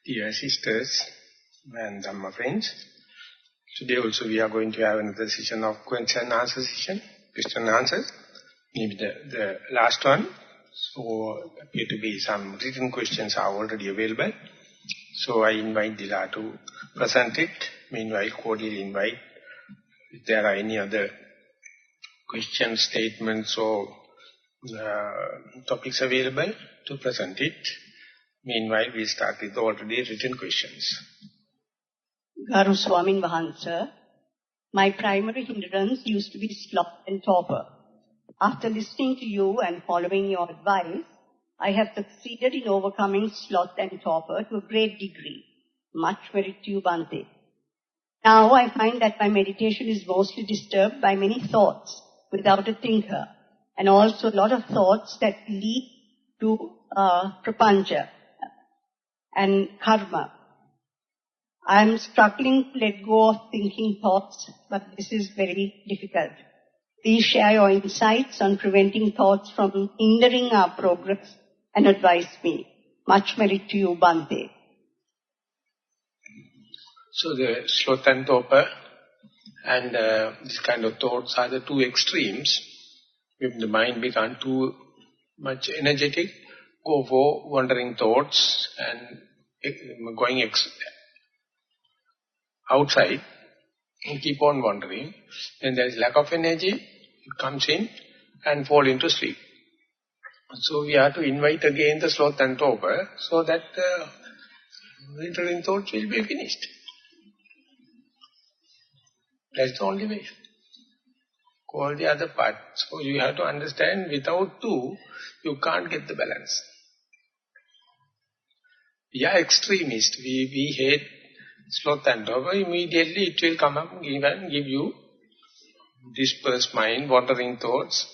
Dear sisters and Dhamma friends, today also we are going to have another session of question and answer session, question and answers, maybe the last one. So, appear to be some written questions are already available. So, I invite Dila to present it. Meanwhile, cordially invite if there are any other questions, statements or topics available to present it. Meanwhile, we start with the already written questions. Garu Swamin Vahansa, my primary hindrance used to be sloth and torpor. After listening to you and following your advice, I have succeeded in overcoming sloth and torpor to a great degree. Much merit to you, Bhante. Now I find that my meditation is mostly disturbed by many thoughts without a thinker, and also a lot of thoughts that lead to prapancha and karma. I am struggling to let go of thinking thoughts, but this is very difficult. Please share your insights on preventing thoughts from hindering our progress and advise me. Much merit to you, Bhante. So the sloth and torpor and this kind of thoughts are the two extremes. If the mind becomes too much energetic, go for wandering thoughts and going outside and keep on wandering. Then there is lack of energy, it comes in and fall into sleep. So we have to invite again the sloth and torpor so that wandering thoughts will be finished. That's the only way. All the other parts. So you have to understand, without two, you can't get the balance. We are extremists. We hate sloth and torpor. Immediately it will come up and give you dispersed mind, wandering thoughts.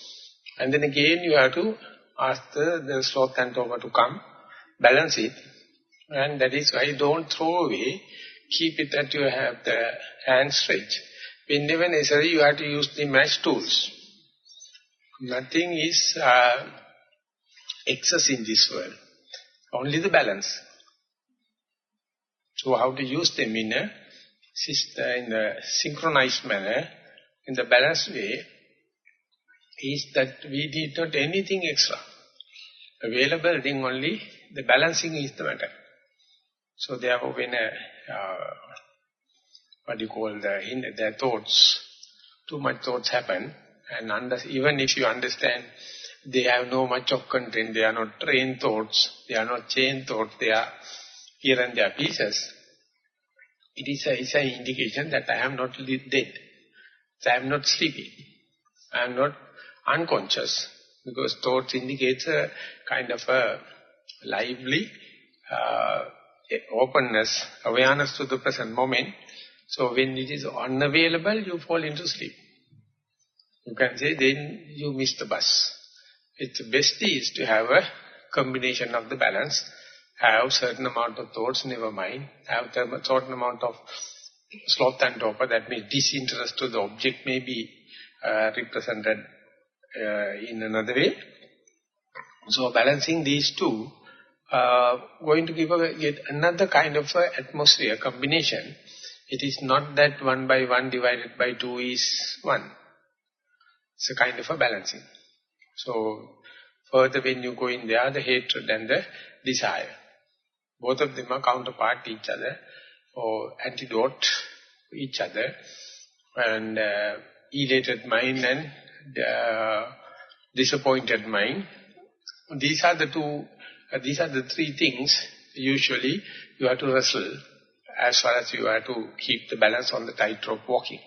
And then again you have to ask the sloth and torpor to come, balance it. And that is why don't throw away. Keep it that you have the hand stretched. Whenever necessary, you have to use the match tools. Nothing is excess in this world. Only the balance. So how to use them in a synchronized manner, in the balanced way, is that we need not anything extra. Available thing only, the balancing is the matter. So therefore when their thoughts, too much thoughts happen, and even if you understand they have no much of content, they are not trained thoughts, they are not chain thoughts, they are here and there pieces, it is an indication that I am not dead, I am not sleeping, I am not unconscious, because thoughts indicates a kind of a lively openness, awareness to the present moment. So when it is unavailable, you fall into sleep. You can say then you miss the bus. The best is to have a combination of the balance, have certain amount of thoughts, never mind, have a certain amount of sloth and torpor, that means disinterest to the object may be represented in another way. So balancing these two, going to give yet another kind of atmosphere, combination. It is not that 1 by 1 divided by 2 is 1. It's a kind of a balancing. So, further when you go in there, the hatred and the desire. Both of them are counterpart each other, or antidote each other. And elated mind and disappointed mind. These are the three things usually you have to wrestle, as far as you have to keep the balance on the tightrope walking.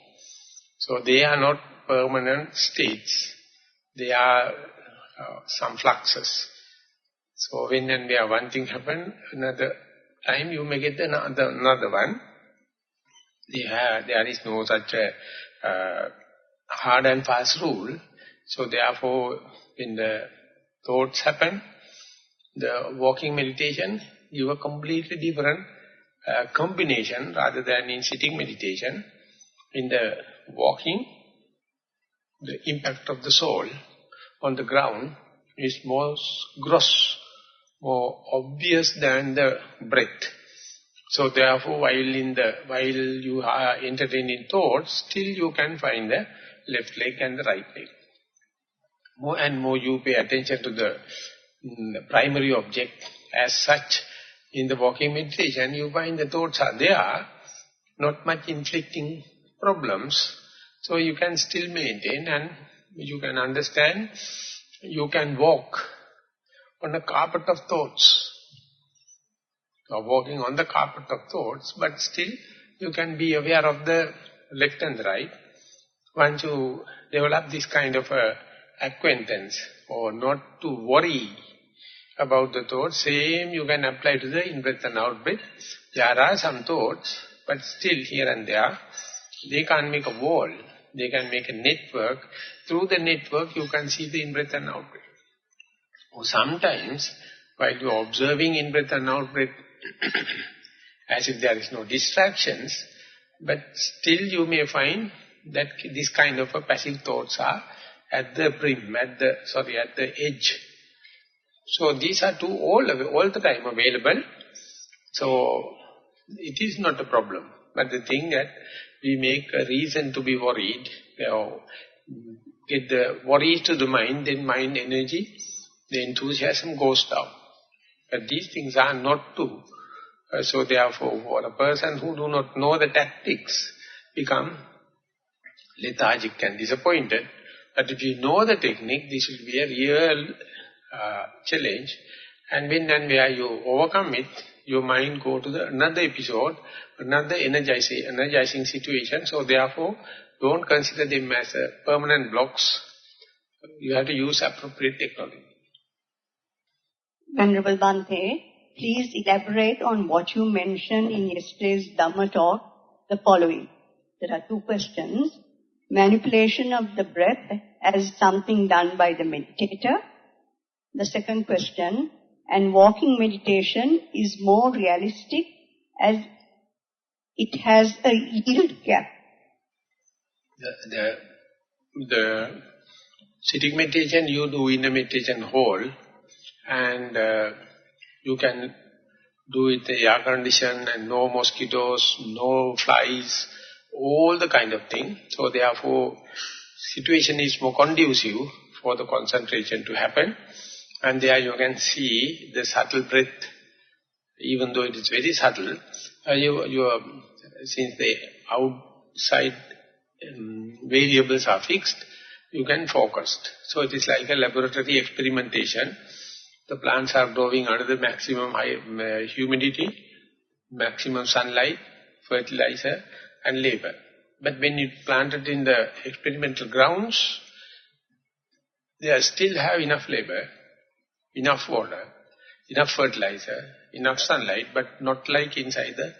So they are not permanent states. They are some fluxes. So when and where one thing happen, another time you may get another one. There is no such a hard and fast rule. So therefore, when the thoughts happen, the walking meditation give a completely different combination rather than in sitting meditation. In the walking, the impact of the soul on the ground is more gross, more obvious than the breath. So therefore, while you are entertaining thoughts, still you can find the left leg and the right leg. More and more you pay attention to the primary object as such. In the walking meditation, you find the thoughts are there, not much inflicting problems. So you can still maintain and you can understand, you can walk on a carpet of thoughts. You are walking on the carpet of thoughts, but still you can be aware of the left and the right. Once you develop this kind of acquaintance, or not to worry about the thoughts, same you can apply to the in-breath and out-breath. There are some thoughts, but still here and there, they can't make a wall. They can make a network. Through the network, you can see the in-breath and out-breath. Or sometimes, while you are observing in-breath and out-breath, as if there is no distractions, but still you may find that this kind of passive thoughts are at the brim, at the edge. So these are all the time available. So it is not a problem. But the thing that we make a reason to be worried, get the worries to the mind, then mind energy, the enthusiasm goes down. But these things are not to. So therefore, for a person who do not know the tactics, become lethargic and disappointed. But if you know the technique, this will be a real challenge. And when and where you overcome it, your mind go to another episode, another energizing situation. So therefore, don't consider them as permanent blocks. You have to use appropriate technology. Venerable Bhante, please elaborate on what you mentioned in yesterday's Dhamma talk, the following. There are two questions. Manipulation of the breath as something done by the meditator. The second question, and walking meditation is more realistic as it has a yield gap. The sitting meditation you do in a meditation hall, and you can do it air condition and no mosquitoes, no flies, all the kind of thing. So therefore, situation is more conducive for the concentration to happen. And there you can see the subtle breath, even though it is very subtle, since the outside variables are fixed, you can focus. So it is like a laboratory experimentation. The plants are growing under the maximum humidity, maximum sunlight, fertilizer and labor. But when you plant it in the experimental grounds, they still have enough labor, enough water, enough fertilizer, enough sunlight, but not like inside the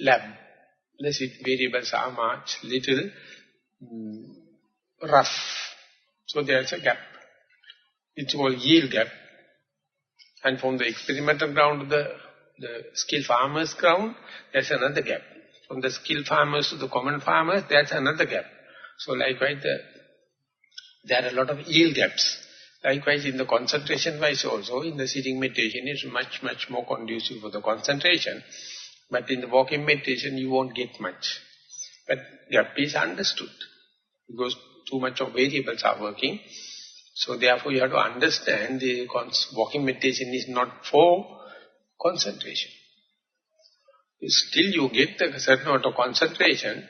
lab. The variables are much little rough. So there's a gap. It's called yield gap. And from the experimental ground to the skilled farmer's ground, there's another gap. From the skilled farmers to the common farmers, there's another gap. So likewise, there are a lot of yield gaps. Likewise, in the concentration-wise also, in the sitting meditation is much, much more conducive for the concentration. But in the walking meditation, you won't get much. But gap is understood, because too much of variables are working. So therefore, you have to understand the walking meditation is not for concentration. Still you get a certain amount of concentration,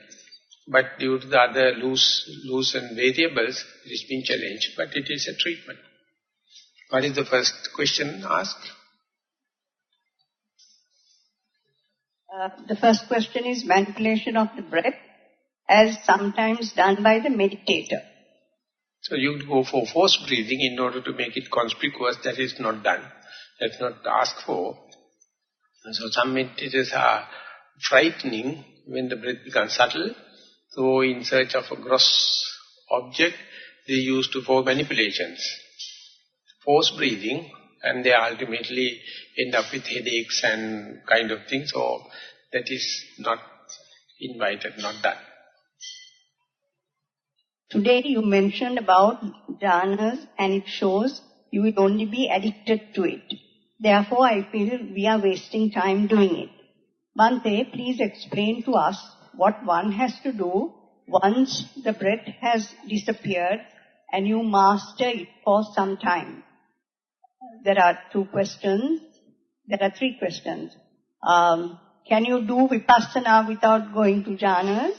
but due to the other loose and variables, it is being challenged. But it is a treatment. What is the first question asked? The first question is manipulation of the breath as sometimes done by the meditator. So you go for forced breathing in order to make it conspicuous. That is not done. That's not asked for. And so some meditators are frightening when the breath becomes subtle. So in search of a gross object, they use to for manipulations. Forced breathing, and they ultimately end up with headaches and kind of things. So that is not invited, not done. Today you mentioned about jhanas, and it shows you will only be addicted to it. Therefore, I feel we are wasting time doing it. Bhante, please explain to us what one has to do once the breath has disappeared and you master it for some time. There are three questions. Can you do vipassana without going to jhanas?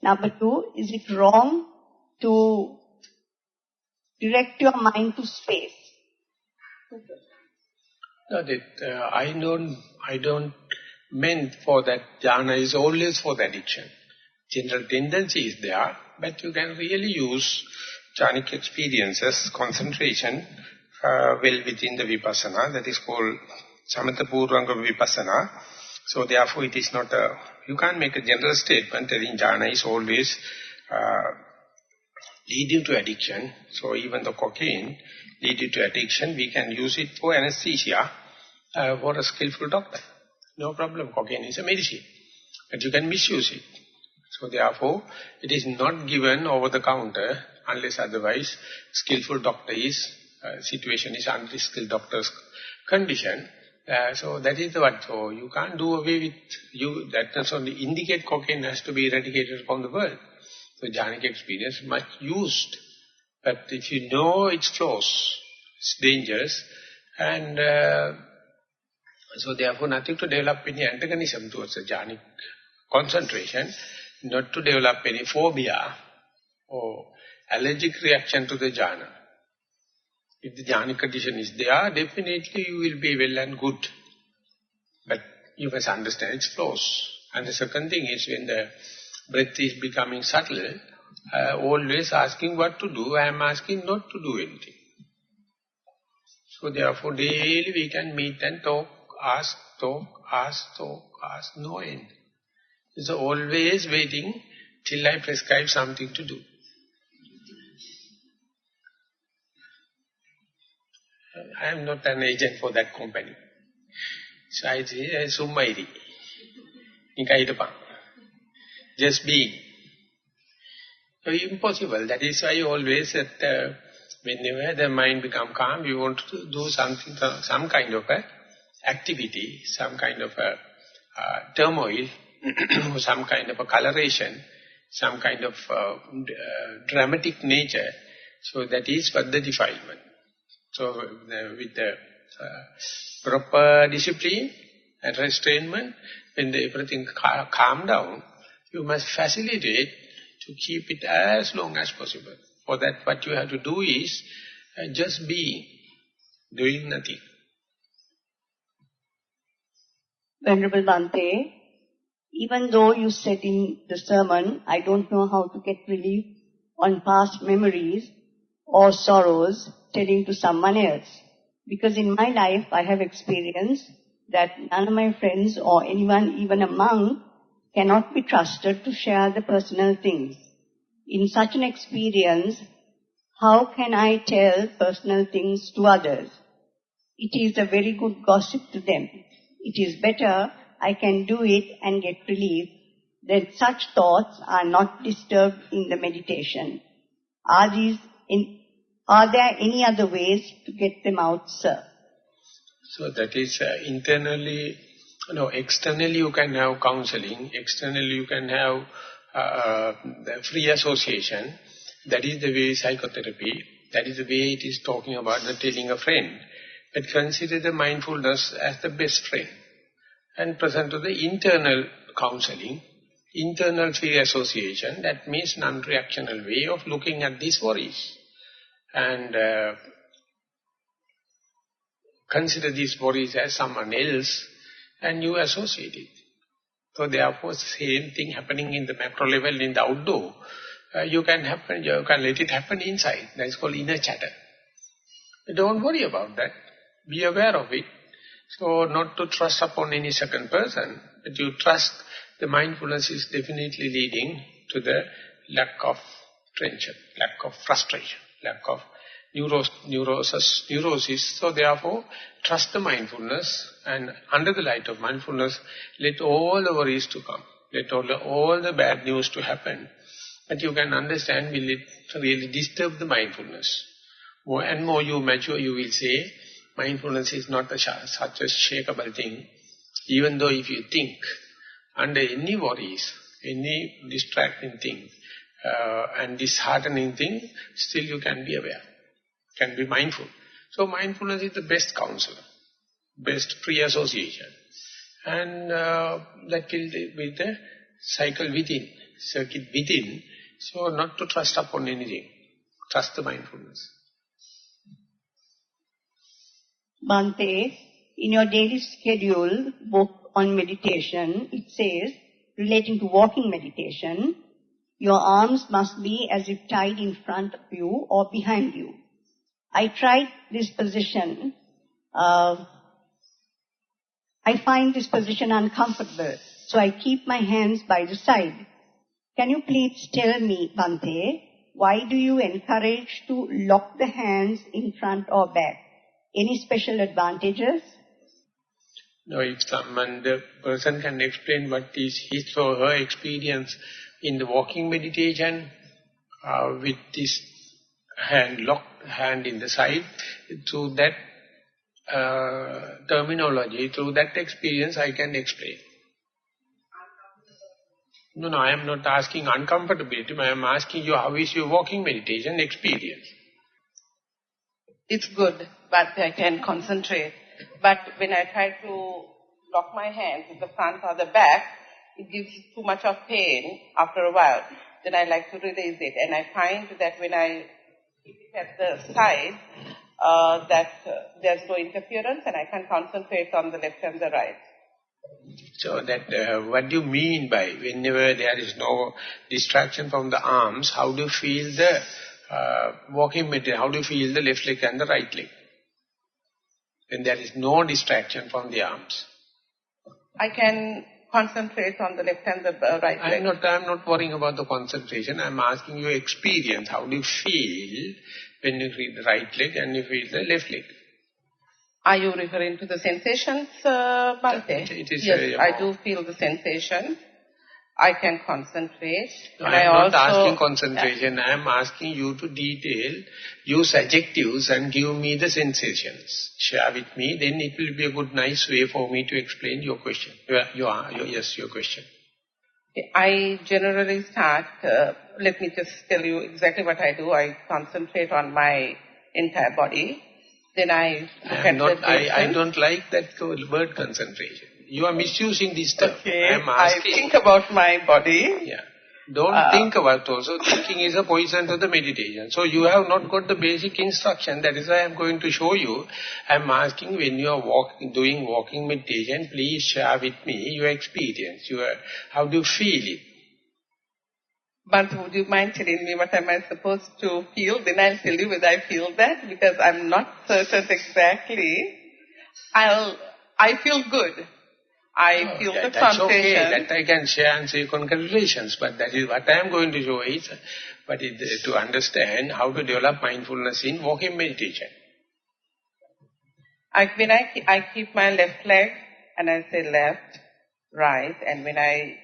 Number 2, is it wrong to direct your mind to space? No, I don't meant for that jhana is always for the addiction. General tendency is there, but you can really use jhanic experiences, concentration, well within the vipassana. That is called samatha purvanga vipassana. So therefore it is not a, you can't make a general statement that in jhana is always leading to addiction. So even the cocaine leading to addiction, we can use it for anesthesia for a skillful doctor. No problem, cocaine is a medicine. But you can misuse it. So therefore, it is not given over the counter unless otherwise skillful doctor is, situation is under skilled doctor's condition. So that is what, so you can't do away with, that does only indicate cocaine has to be eradicated from the world. So jhanic experience much used. But if you know its flaws, it's dangerous, and so therefore nothing to develop any antagonism towards the jhanic concentration, not to develop any phobia or allergic reaction to the jhana. If the jhanic condition is there, definitely you will be well and good. But you must understand its flaws. And the second thing is when the breath is becoming subtle, always asking what to do, I am asking not to do anything. So therefore daily we can meet and talk, ask, no end. So always waiting till I prescribe something to do. I am not an agent for that company. So I say, Summairi. Nikaitapang. Just being. So impossible. That is why always that whenever the mind become calm, you want to do something, some kind of a activity, some kind of a turmoil, some kind of a coloration, some kind of dramatic nature. So that is for the defilement. So with the proper discipline and restrainment, when everything calm down, you must facilitate to keep it as long as possible. For that what you have to do is just be doing nothing. Venerable Bhante, even though you said in the sermon, I don't know how to get relief on past memories or sorrows, telling to someone else. Because in my life I have experienced that none of my friends or anyone, even a monk, cannot be trusted to share the personal things. In such an experience, how can I tell personal things to others? It is a very good gossip to them. It is better I can do it and get relief, then such thoughts are not disturbed in the meditation. Are there any other ways to get them out, sir? So that is internally, externally you can have counseling, externally you can have the free association. That is the way psychotherapy, that is the way it is talking about the telling a friend. But consider the mindfulness as the best friend. And present to the internal counseling, internal free association, that means non-reactional way of looking at these worries. And consider these worries as someone else, and you associate it. So therefore, same thing happening in the macro level, in the outdoor, you can let it happen inside. That is called inner chatter. Don't worry about that. Be aware of it. So not to trust upon any second person, but you trust the mindfulness is definitely leading to the lack of tension, lack of frustration, lack of neurosis. So therefore, trust the mindfulness, and under the light of mindfulness, let all the worries to come. Let all the bad news to happen. But you can understand, will it really disturb the mindfulness? More and more you mature, you will say, mindfulness is not such a shakable thing. Even though if you think, under any worries, any distracting thing, and disheartening thing, still you can be aware, can be mindful. So mindfulness is the best counselor, best pre-association. And that will be the cycle within, circuit within. So not to trust upon anything. Trust the mindfulness. Bhante, in your daily schedule, book on meditation, it says, relating to walking meditation, your arms must be as if tied in front of you or behind you. I tried this position. I find this position uncomfortable, so I keep my hands by the side. Can you please tell me, Bhante, why do you encourage to lock the hands in front or back? Any special advantages? No, if the person can explain what is his or her experience in the walking meditation with this locked hand in the side, through that terminology, through that experience, I can explain. No, I am not asking uncomfortability. I am asking you, how is your walking meditation experience? It's good, but I can concentrate. But when I try to lock my hands in the front or the back, it gives too much of pain after a while. Then I like to release it. And I find that when I keep it at the side, there's no interference and I can concentrate on the left and the right. So that, what do you mean by whenever there is no distraction from the arms, how do you feel the walking meditation, how do you feel the left leg and the right leg? When there is no distraction from the arms. I can concentrate on the left and the right leg. I'm not worrying about the concentration. I'm asking you experience. How do you feel when you feel the right leg and you feel the left leg? Are you referring to the sensations, Bhante? Yes, I do feel the sensation. I can concentrate. No, I'm not asking concentration. I am asking you to detail, use adjectives and give me the sensations. Share with me, then it will be a good, nice way for me to explain your question. Your question. I generally start, let me just tell you exactly what I do. I concentrate on my entire body. Then I don't like that word concentration. You are misusing this term. Okay, I think about my body. Yeah. Don't think about also. Thinking is a poison to the meditation. So you have not got the basic instruction. That is why I am going to show you. I am asking when you are doing walking meditation, please share with me your experience. How do you feel it? But would you mind telling me what am I supposed to feel? Then I'll tell you whether I feel that, because I'm not certain exactly. I feel good. I feel the that's sensation. Okay, that I can share and say congratulations, but that is what I am going to show is, to understand how to develop mindfulness in walking meditation. When I keep my left leg and I say left, right, and when I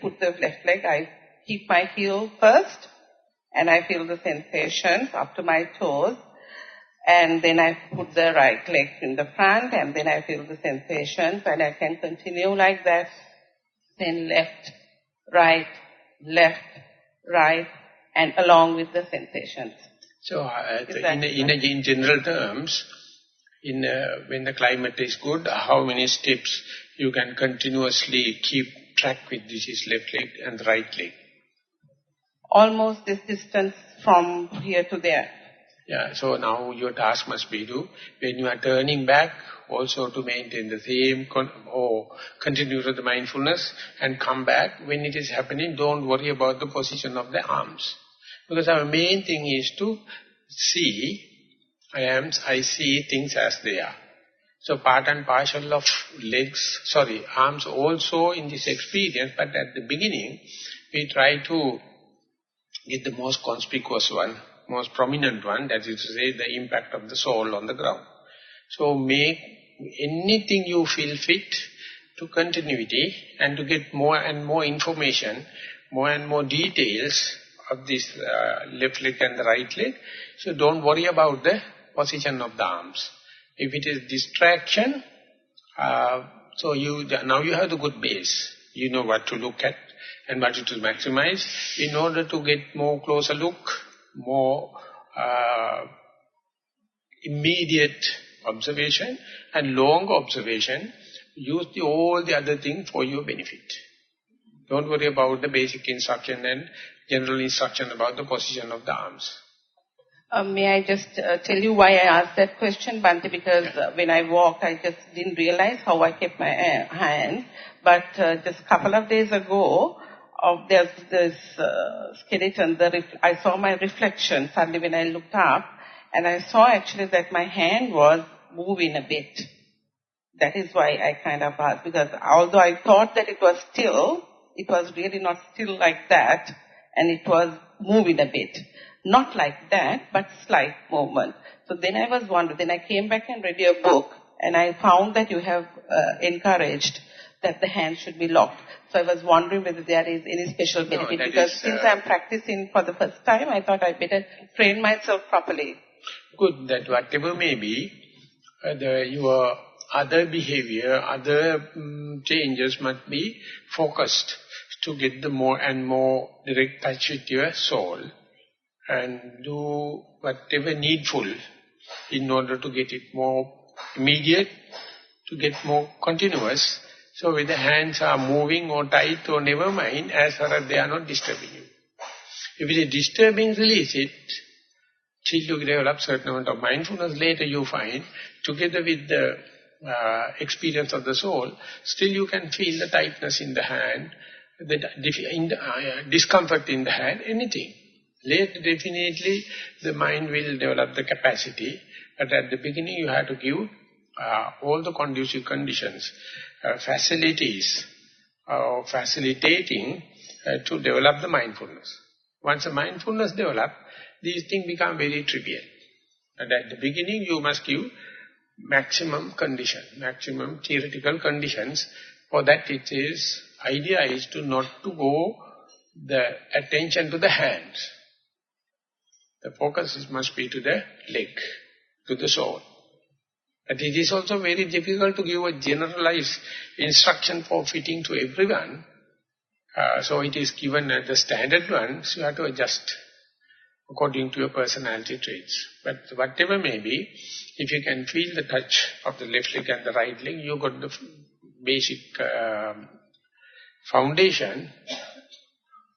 put the left leg, I keep my heel first and I feel the sensations up to my toes. And then I put the right leg in the front and then I feel the sensations and I can continue like that. Then left, right, and along with the sensations. So in general terms, when the climate is good, how many steps you can continuously keep track with this is left leg and right leg? Almost this distance from here to there. Yeah, so now your task must be to, when you are turning back, also to maintain the same, or continue to the mindfulness and come back. When it is happening, don't worry about the position of the arms. Because our main thing is to see, I see things as they are. So part and parcel of arms also in this experience, but at the beginning, we try to get the most conspicuous one, most prominent one, that is to say the impact of the soul on the ground. So make anything you feel fit to continuity and to get more and more information, more and more details of this left leg and the right leg. So don't worry about the position of the arms. If it is distraction, now you have the good base. You know what to look at and what to maximize in order to get more closer look, more immediate observation and long observation. Use all the other things for your benefit. Don't worry about the basic instruction and general instruction about the position of the arms. May I just tell you why I asked that question, Bhante? Because when I walked, I just didn't realize how I kept my hand. But just a couple of days ago, there's this skeleton. I saw my reflection suddenly when I looked up, and I saw actually that my hand was moving a bit. That is why I kind of asked, because although I thought that it was still, it was really not still like that, and it was moving a bit. Not like that, but slight movement. So then I was wondering, then I came back and read your book, and I found that you have encouraged that the hand should be locked. So I was wondering whether there is any special benefit, because since I'm practicing for the first time, I thought I better train myself properly. Good, that whatever may be, your other behavior, other changes must be focused to get the more and more direct touch with your soul and do whatever needful in order to get it more immediate, to get more continuous. So whether hands are moving or tight or never mind, as far as they are not disturbing you. If it is disturbing, release it. Till you develop certain amount of mindfulness, later you find, together with the experience of the soul, still you can feel the tightness in the hand, the discomfort in the hand, anything. Later, definitely, the mind will develop the capacity, but at the beginning you have to give all the conducive conditions, facilities, facilitating to develop the mindfulness. Once the mindfulness develops, these things become very trivial. And at the beginning you must give maximum condition, maximum theoretical conditions. For that idea is to not to go the attention to the hands. The focus must be to the leg, to the soul. But it is also very difficult to give a generalized instruction for fitting to everyone. So it is given as the standard one, so you have to adjust according to your personality traits. But whatever may be, if you can feel the touch of the left leg and the right leg, you got the basic foundation.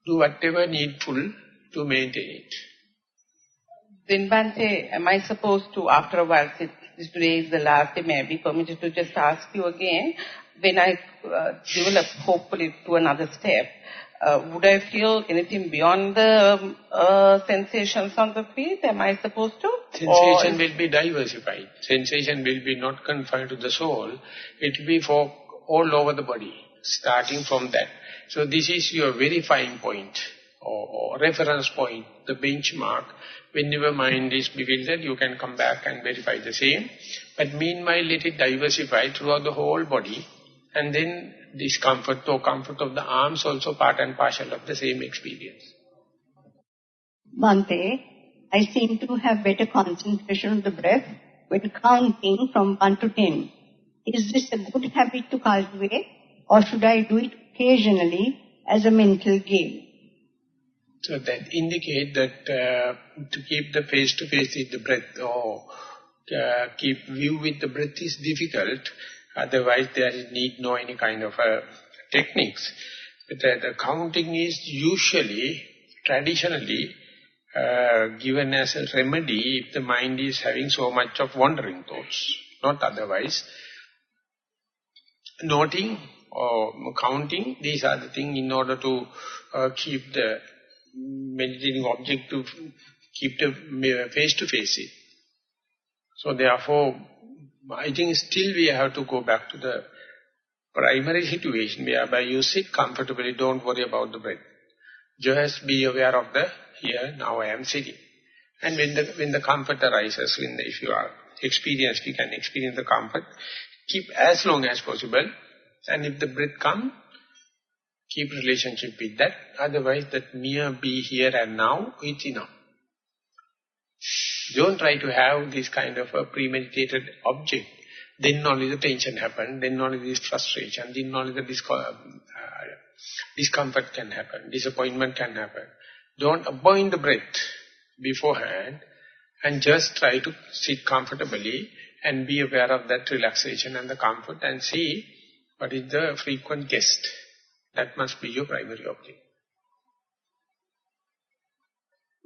Do whatever needful to maintain it. Then Bhante, am I supposed to, after a while, since today is the last day, may I be permitted to just ask you again, when I develop hopefully to another step, would I feel anything beyond the sensations on the feet? Am I supposed to? Sensation will be diversified. Sensation will be not confined to the soul. It will be for all over the body, starting from that. So this is your very fine point or reference point, the benchmark. Whenever mind is bewildered, you can come back and verify the same. But meanwhile, let it diversify throughout the whole body. And then discomfort or comfort of the arms also part and parcel of the same experience. Bhante, I seem to have better concentration of the breath when counting from 1 to 10. Is this a good habit to cultivate, or should I do it occasionally as a mental game? So that indicate that to keep the face-to-face with the breath or keep view with the breath is difficult. Otherwise, there need no any kind of techniques. But the counting is usually, traditionally, given as a remedy if the mind is having so much of wandering thoughts, not otherwise. Noting or counting, these are the things in order to keep the meditating object to keep the face-to-face it. So therefore, I think still we have to go back to the primary situation whereby you sit comfortably, don't worry about the breath. Just be aware of the here, now I am sitting. And when the comfort arises, if you are experienced, you can experience the comfort, keep as long as possible. And if the breath comes, keep relationship with that. Otherwise, that mere be here and now, it's enough. Don't try to have this kind of a premeditated object. Then only the tension happens, then only this frustration, then only the Discomfort can happen, disappointment can happen. Don't appoint the breath beforehand and just try to sit comfortably and be aware of that relaxation and the comfort and see what is the frequent guest. That must be your primary object.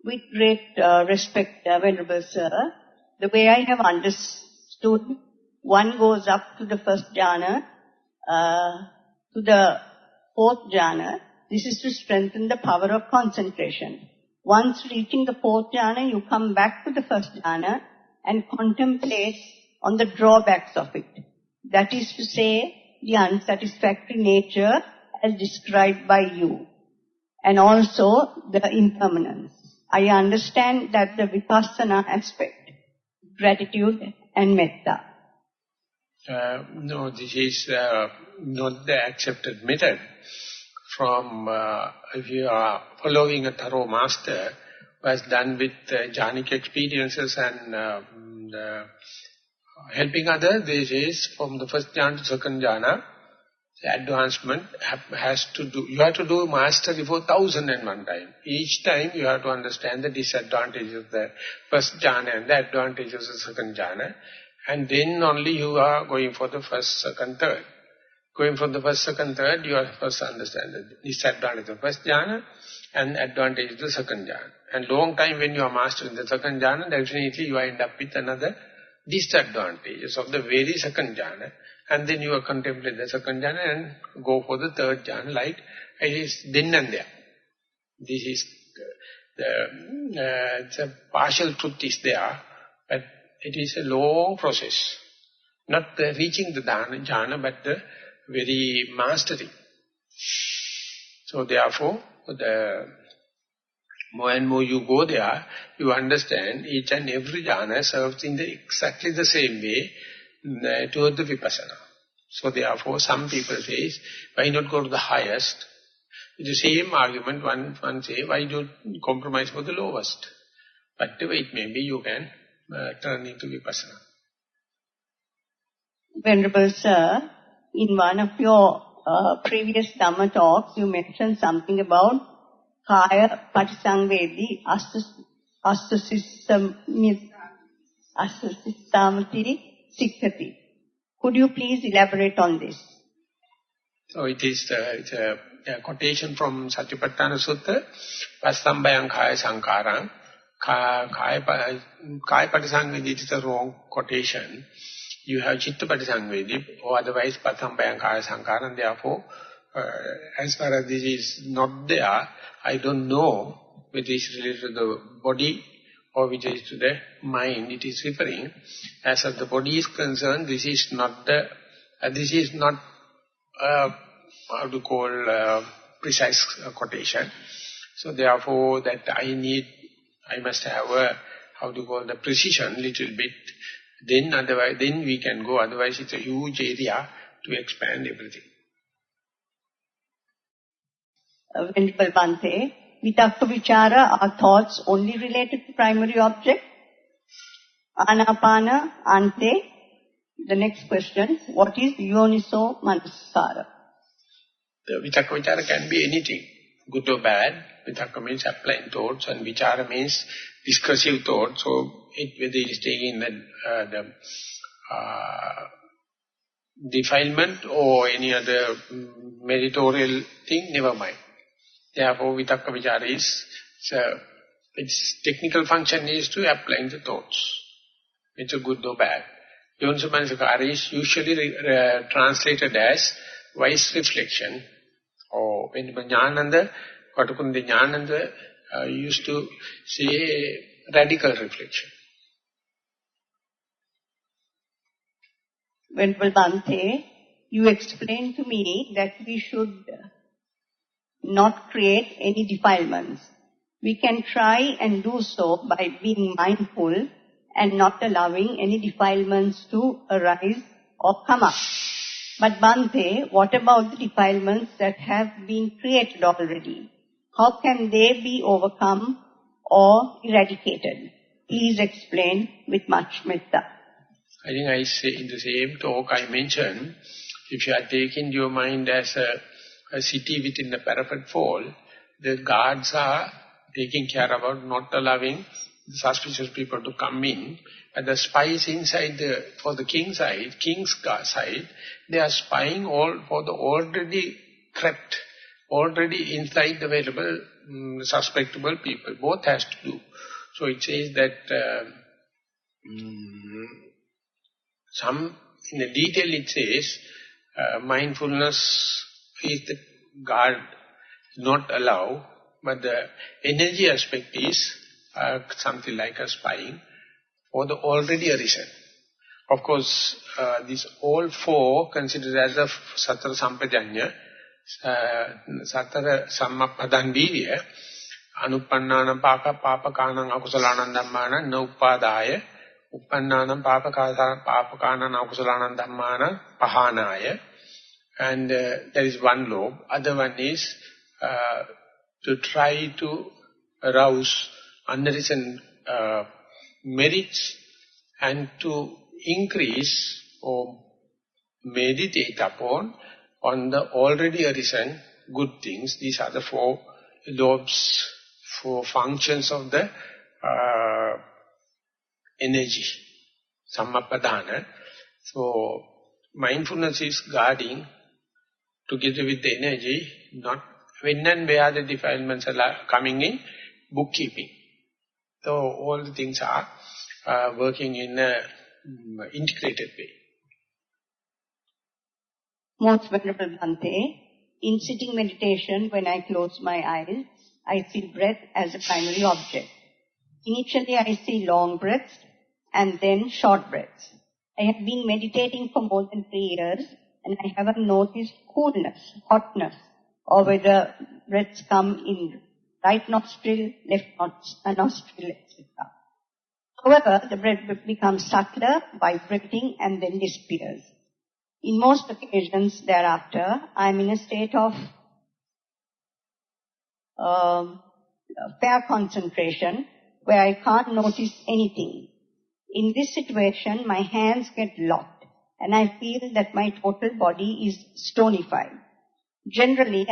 With great respect, Venerable Sir, the way I have understood, one goes up to the first jhana, to the fourth jhana. This is to strengthen the power of concentration. Once reaching the fourth jhana, you come back to the first jhana and contemplate on the drawbacks of it. That is to say, the unsatisfactory nature as described by you, and also the impermanence. I understand that the vipassana aspect, gratitude and metta. No, this is not the accepted method. From, if you are following a thorough master who has done with jhanic experiences and helping others, this is from the first jhana to second jhana, the advancement has to do, you have to do mastery for 1001 time. Each time you have to understand the disadvantages of the first jhana and the advantages of the second jhana. And then only you are going for the first, second, third. Going from the first, second, third, you have first understand the disadvantage of the first jhana and advantage of the second jhana. And long time when you are mastering the second jhana, definitely you end up with another disadvantages of the very second jhana. And then you will contemplate the second jhana and go for the third jhana, like it is then and there. This is the partial truth is there, but it is a long process. Not the reaching the jhana, but the very mastery. So therefore, the more and more you go there, you understand each and every jhana serves in exactly the same way toward the vipassana. So therefore, some people say, why not go to the highest? With the same argument, one say, why don't you compromise for the lowest? Whatever it may be, you can turn into vipassana. Venerable Sir, in one of your previous Dhamma talks, you mentioned something about Kaya Patisangvedi Asasisamati Sikkati. Could you please elaborate on this? So it is it's a quotation from Satipatthana Sutta, Passambayang Kaya Sankarang. Kaya Patisangvedi is the wrong quotation. You have Chitta Patisangvedi, or otherwise Passambayang Kaya Sankarang. Therefore, as far as this is not there, I don't know whether it is related to the body or which is to the mind it is referring. As far as the body is concerned, this is not how to call precise quotation. So therefore that I must have a, how to call the precision little bit. Then we can go, otherwise it's a huge area to expand everything. Venerable Bhante, Vitakka Vichara are thoughts only related to primary object? Anapana, Ante. The next question, what is Yoniso Manasikara? The Vitakka Vichara can be anything, good or bad. Vitakka means applying thoughts and Vichara means discursive thoughts. So whether it is taking the defilement or any other meritorial thing, never mind. Therefore, Vitakka Vichara is, its technical function is to applying the thoughts. It's a good or bad. Yoniso Manasikara is usually translated as wise reflection. Or when Jnananda, Vatakundi Jnananda used to say radical reflection. Venerable Bhante, you explained to me that we should not create any defilements. We can try and do so by being mindful and not allowing any defilements to arise or come up. But Bhante, what about the defilements that have been created already? How can they be overcome or eradicated? Please explain with much metta. I think I say in the same talk I mentioned, if you are taking your mind as a a city within the parapet fall, the guards are taking care about not allowing the suspicious people to come in. And the spies inside for the king's side, they are spying all for the already crept, already inside the available suspectable people. Both has to do. So it says that in the detail it says mindfulness is the guard not allow, but the energy aspect is something like a spying for the already arisen. Of course, these all four considered as a Sattara Sampajanya, Sattara Sammapadan Virya, Anupannanam Papakanam Akusalanam Dhammana Naupadaya, Uppannanam Papakanam Akusalanam Dhammana Pahanaya. And there is one lobe. Other one is to try to arouse unarisen merits and to increase or meditate upon on the already arisen good things. These are the four lobes, four functions of the energy, Sammapadana. So mindfulness is guarding together with the energy, not when and where the defilements are coming in, bookkeeping. So all the things are working in an integrated way. Most Venerable Bhante, in sitting meditation, when I close my eyes, I see breath as a primary object. Initially I see long breaths and then short breaths. I have been meditating for more than 3 years and I haven't noticed coolness, hotness, or whether breaths come in right nostril, left nostril, etc. However, the breath becomes subtler, vibrating, and then disappears. In most occasions thereafter, I am in a state of fair concentration where I can't notice anything. In this situation, my hands get locked and I feel that my total body is stonified. Generally,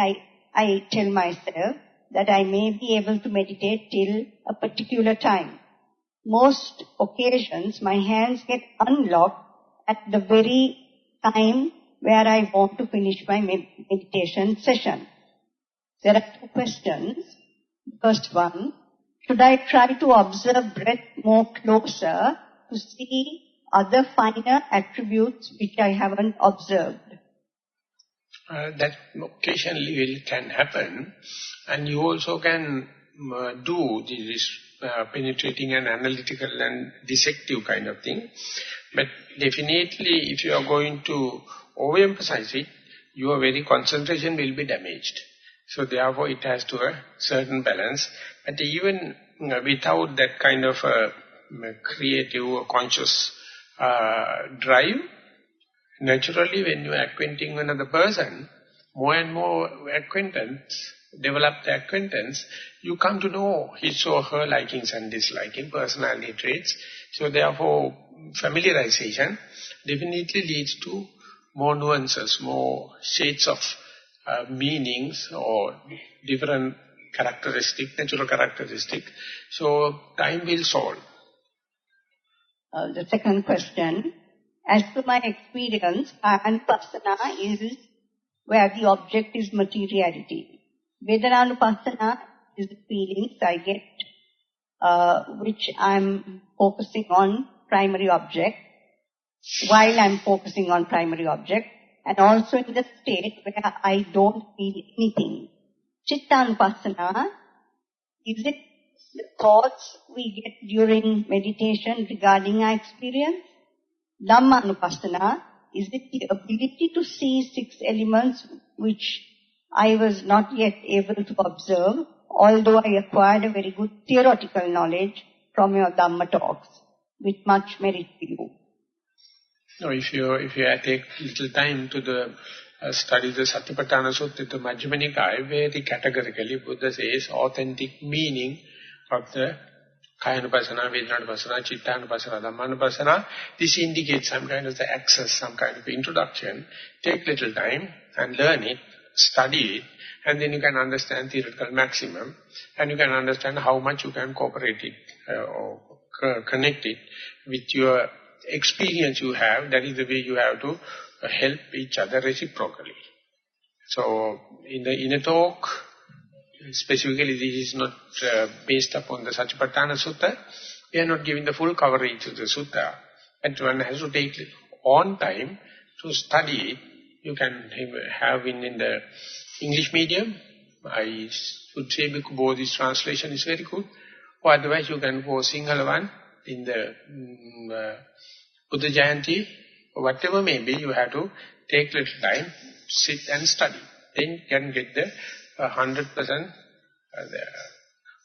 I tell myself that I may be able to meditate till a particular time. Most occasions, my hands get unlocked at the very time where I want to finish my meditation session. There are 2 questions. First one, should I try to observe breath more closer to see other finer attributes which I haven't observed? That occasionally can happen, and you also can do this penetrating and analytical and dissective kind of thing. But definitely, if you are going to overemphasize it, your very concentration will be damaged. So therefore, it has to a certain balance. But even without that kind of creative or conscious drive, naturally, when you are acquainting another person, more and more develop the acquaintance, you come to know his or her likings and dislikings, personality traits. So therefore, familiarization definitely leads to more nuances, more shades of meanings or different characteristics, natural characteristics. So time will solve. The second question, as per my experience, Anupassana is where the object is materiality. Vedananupassana is the feelings I get, which I'm focusing on primary object, while I'm focusing on primary object, and also in the state where I don't feel anything. Chittanupassana, is it the thoughts we get during meditation regarding our experience? Dhammanupassana, is it the ability to see 6 elements which I was not yet able to observe, although I acquired a very good theoretical knowledge from your Dhamma talks, with much merit to you. No, if you take little time to study the Satipatthana Sutta, the Majjhima Nikaya, very categorically Buddha says authentic meaning of the Kayanupassana, Vedananupassana, Chittanupassana, Dhammanupassana. This indicates some kind of the access, some kind of introduction. Take little time and learn it. study it, and then you can understand theoretical maximum, and you can understand how much you can cooperate it or connect it with your experience you have. That is the way you have to help each other reciprocally. So, in the inner talk, specifically this is not based upon the Satipatthana Sutta. We are not giving the full coverage to the Sutta. But one has to take on time to study it. You can have in the English medium. I should say Bhikkhu Bodhi's translation is very good. Or otherwise you can go Sinhala one in the Buddha Jayanti. Or whatever may be, you have to take little time, sit and study. Then you can get the 100%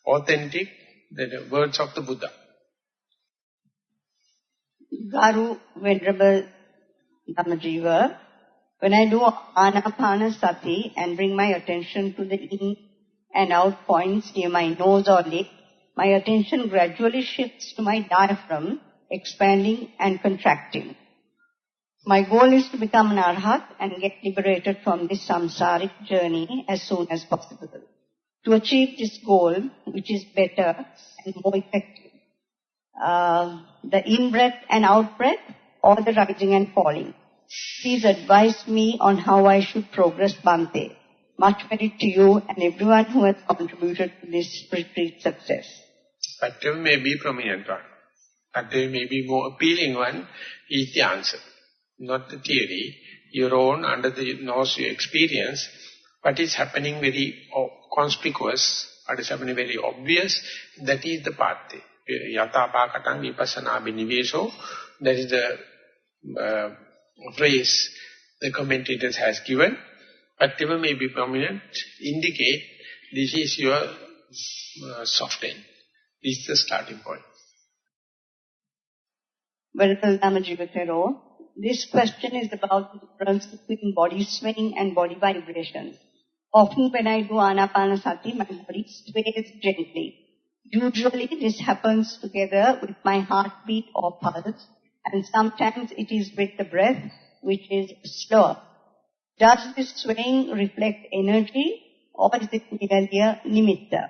authentic the words of the Buddha. Garu Venerable Dhammajiva, when I do Anapanasati and bring my attention to the in and out points near my nose or lip, my attention gradually shifts to my diaphragm, expanding and contracting. My goal is to become an arhat and get liberated from this samsaric journey as soon as possible. To achieve this goal, which is better and more effective, the in-breath and out-breath, or the rising and falling. Please advise me on how I should progress, Bhante. Much credit to you and everyone who has contributed to this retreat success. Whatever may be prominent one, whatever may be more appealing one, is the answer. Not the theory, your own under the nose you experience. What is happening very conspicuous, what is happening very obvious, that is the path. Yata pakatang vipassana biniveso, that is the phrase the commentators has given. Whatever may be prominent, indicate this is your soft end. This is the starting point. Venerable Dhammajiva Thero, this question is about the difference between body swaying and body vibrations. Often when I do Anapanasati, my body sways gently. Usually this happens together with my heartbeat or pulse, and sometimes it is with the breath, which is slower. Does this swaying reflect energy, or is it merely a nimitta?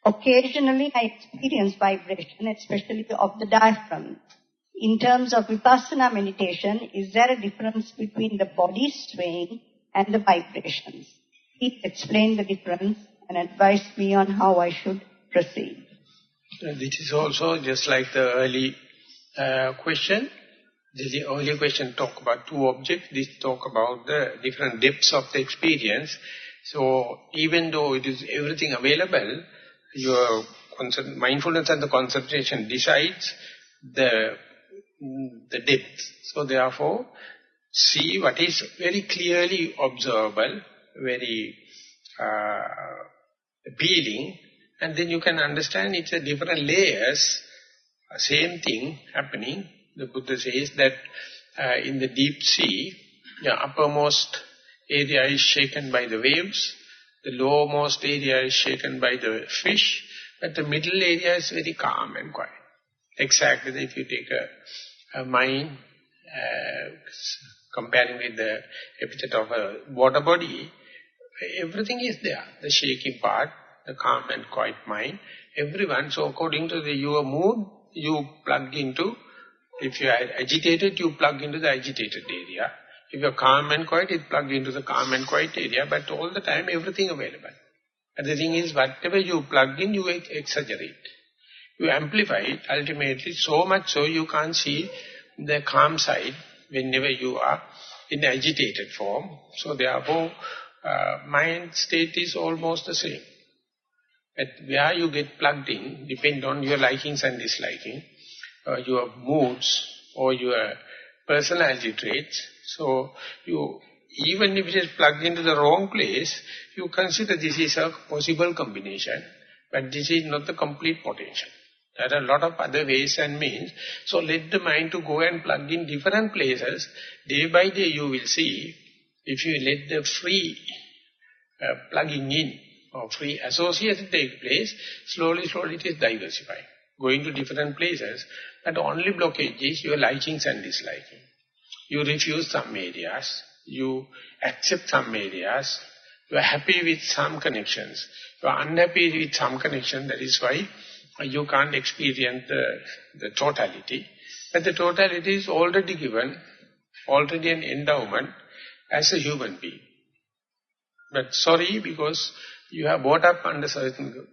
Occasionally I experience vibration, especially of the diaphragm. In terms of vipassana meditation, is there a difference between the body swaying and the vibrations? Please explain the difference and advise me on how I should proceed. This is also just like the early question. The earlier question talk about two objects. This talk about the different depths of the experience. So even though it is everything available, your mindfulness and the concentration decides the depth. So therefore, see what is very clearly observable, very appealing, and then you can understand it's a different layers, same thing happening. The Buddha says that in the deep sea, the uppermost area is shaken by the waves, the lowermost area is shaken by the fish, but the middle area is very calm and quiet. Exactly, if you take a mind, comparing with the epithet of a water body, everything is there. The shaking part, the calm and quiet mind, everyone. So according to your mood, you plug into, if you are agitated, you plug into the agitated area. If you are calm and quiet, it plug into the calm and quiet area, but all the time everything available. And the thing is, whatever you plug in, you exaggerate. You amplify it, ultimately, so much so you can't see the calm side whenever you are in agitated form. So therefore, mind state is almost the same. But where you get plugged in, depend on your likings and disliking, your moods or your personality traits. So you, even if it is plugged into the wrong place, you consider this is a possible combination, but this is not the complete potential. There are a lot of other ways and means. So let the mind to go and plug in different places. Day by day you will see, if you let the free plugging in or free association take place, slowly it is diversifying, going to different places. But only blockage is your likings and disliking. You refuse some areas, You accept some areas. You are happy with some connections. You are unhappy with some connection. That is why you can't experience the totality. But the totality is already given, already an endowment as a human being. But sorry, because you have brought up under certain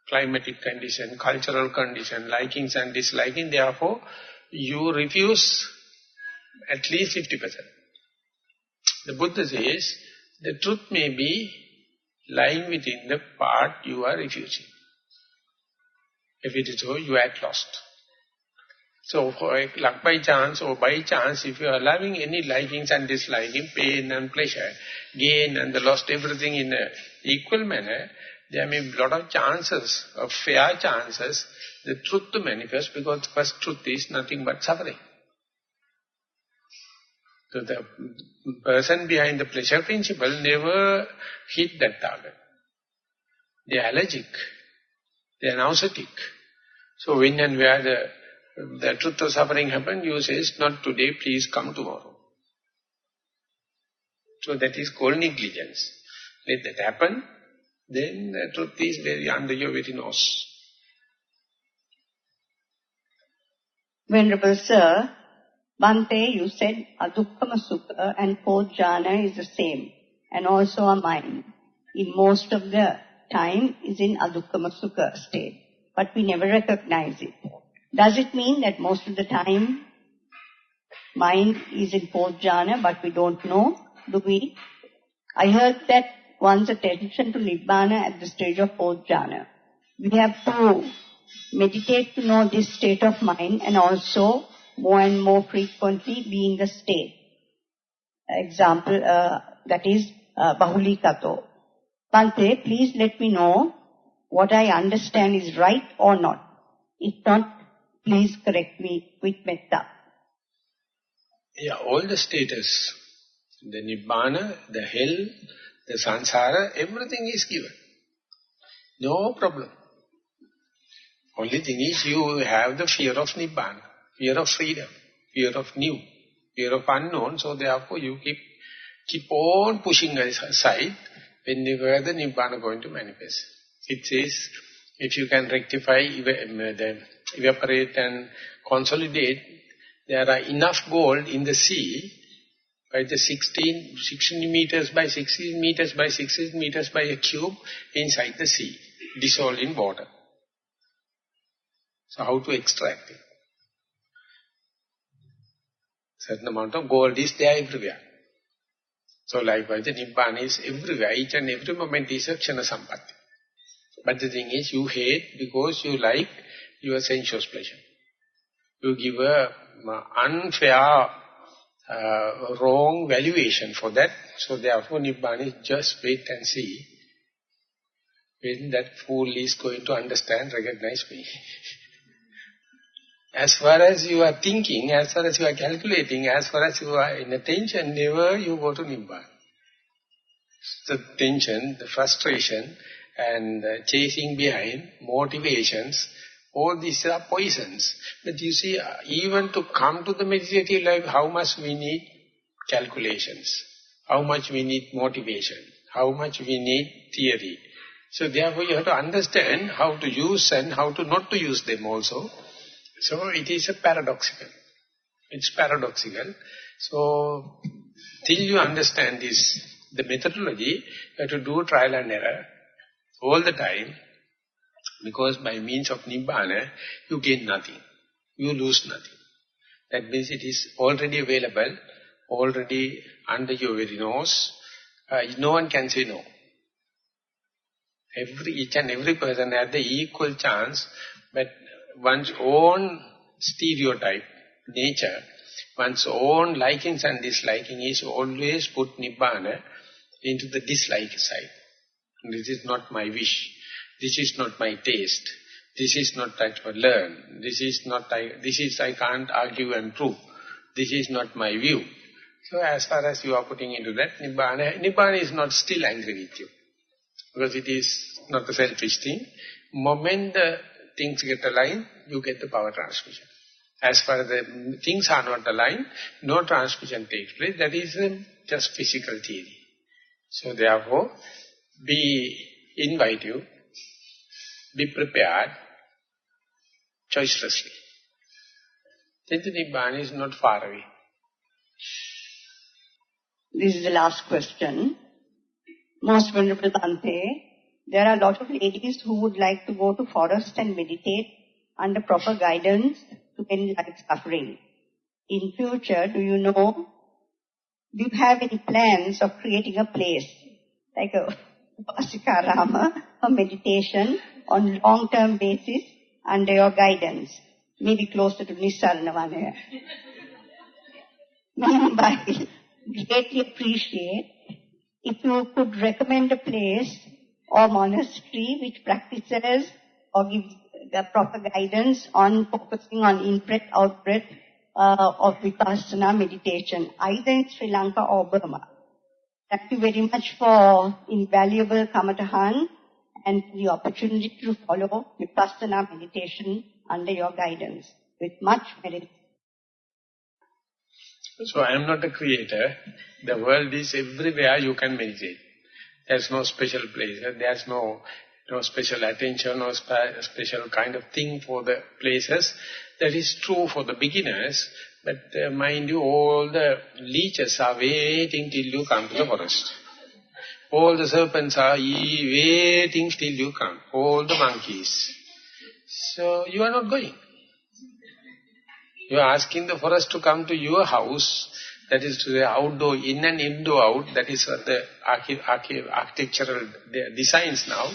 climatic condition, cultural condition, likings and disliking, therefore you refuse at least 50%. The Buddha says, the truth may be lying within the part you are refusing. If it is so, you are at lost. So, for luck by chance or by chance, if you are allowing any likings and disliking, pain and pleasure, gain and the lost everything in an equal manner, there may be a lot of chances, of fair chances, the truth to manifest, because the first truth is nothing but suffering. So the person behind the pleasure principle never hit that target. They are allergic. They are nauseatic. So when and where the truth of suffering happens, you say, not today, please come tomorrow. So that is called negligence. Let that happen, then the truth is very under your very nose. Venerable Sir, Bhante, you said Adukkama Sukha and fourth jhana is the same, and also our mind. In most of the time is in Adukkama Sukha state, but we never recognize it. Does it mean that most of the time mind is in fourth jhana, but we don't know? Do we? I heard that one's attention to Nibbana at the stage of fourth jhana. We have to meditate to know this state of mind and also more and more frequently be in the state. Example, that is Bahulikato. Bhante, please let me know what I understand is right or not. If not, please correct me with metta. Yeah, all the status, the Nibbana, the hell, the Sansara, everything is given. No problem. Only thing is you have the fear of Nibbana, fear of freedom, fear of new, fear of unknown. So therefore you keep on pushing aside whenever the Nibbana going to manifest. It says, if you can rectify, evaporate and consolidate, there are enough gold in the sea by the 16 meters by 16 meters by 16 meters by a cube inside the sea, dissolved in water. So how to extract it? Certain amount of gold is there everywhere. So likewise the Nibbana is everywhere, each and every moment is a Kshana Sampatti. But the thing is, you hate because you like your sensuous pleasure. You give a unfair, wrong valuation for that. So therefore Nibbana is just wait and see when that fool is going to understand, recognize me. As far as you are thinking, as far as you are calculating, as far as you are in attention, never you go to Nibbana. The tension, the frustration, and chasing behind, motivations, all these are poisons. But you see, even to come to the meditative life, how much we need calculations, how much we need motivation, how much we need theory. So therefore you have to understand how to use and how to not to use them also. So it is a paradoxical. It's paradoxical. So till you understand this, the methodology, you have to do trial and error all the time, because by means of Nibbana, you gain nothing. You lose nothing. That means it is already available, already under your very nose. No one can say no. Each and every person has the equal chance, but one's own stereotype, nature, one's own likings and disliking is always put Nibbana into the dislike side. This is not my wish. This is not my taste. This is not I to learn. This is I can't argue and prove. This is not my view. So as far as you are putting into that, Nibbana is not still angry with you. Because it is not a selfish thing. Moment the things get aligned, you get the power transmission. As far as the things are not aligned, no transmission takes place. That is just physical theory. So therefore, invite you, be prepared, choicelessly. Then the Nibbana is not far away. This is the last question. Most Venerable Bhante, there are a lot of ladies who would like to go to forest and meditate under proper guidance to end life suffering. In future, do you have any plans of creating a place, like a Upasikarama, a meditation on long-term basis under your guidance, maybe closer to Nissarana, Vanaya? I greatly appreciate if you could recommend a place or monastery which practices or gives the proper guidance on focusing on in-breath, out-breath of Vipassana meditation, either in Sri Lanka or Burma. Thank you very much for invaluable Kamatahan and the opportunity to follow Vipassana meditation under your guidance with much merit. So I am not a creator. The world is everywhere you can meditate. There's no special place. There's no special attention or special kind of thing for the places. That is true for the beginners. But mind you, all the leeches are waiting till you come to the forest. All the serpents are waiting till you come. All the monkeys. So you are not going. You are asking the forest to come to your house. That is to the outdoor, in and indoor out. That is the architectural designs now.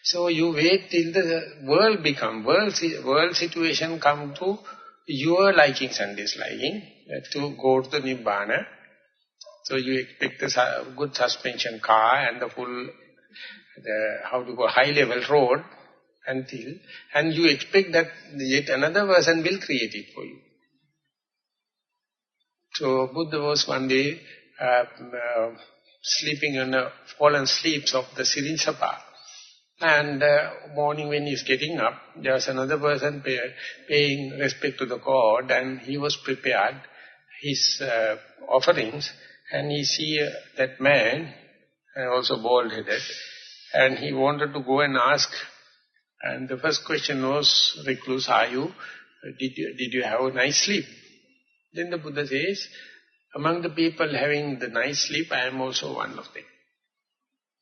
So you wait till the world situation come to your likings and disliking to go to the Nibbana. So you expect a good suspension car and the full, high level road and you expect that yet another person will create it for you. So Buddha was one day sleeping in a fallen sleeps of the Sirinsapa. And morning when he's getting up, there was another person paying respect to the God, and he was prepared his offerings. And he see that man, also bald-headed, and he wanted to go and ask. And the first question was, recluse, did you have a nice sleep? Then the Buddha says, among the people having the nice sleep, I am also one of them.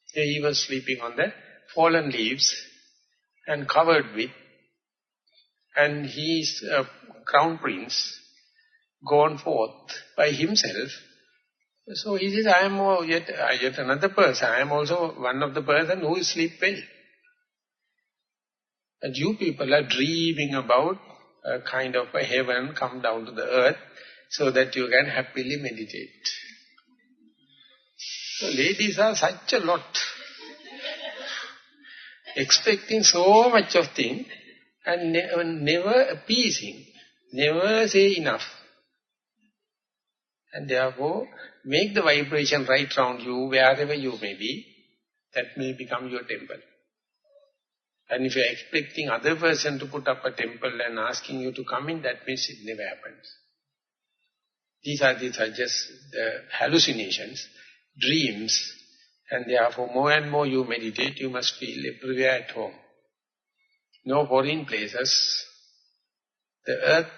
So he was sleeping on the fallen leaves and covered with, and he is a crown prince, gone forth by himself. So he says, I am yet another person. I am also one of the person who sleep well. And you people are dreaming about a kind of a heaven come down to the earth so that you can happily meditate. So ladies are such a lot. Expecting so much of thing and never appeasing, never say enough. And therefore, make the vibration right round you, wherever you may be, that may become your temple. And if you are expecting other person to put up a temple and asking you to come in, that means it never happens. These are just hallucinations, dreams, and therefore more and more you meditate, you must feel everywhere at home. No foreign places. The earth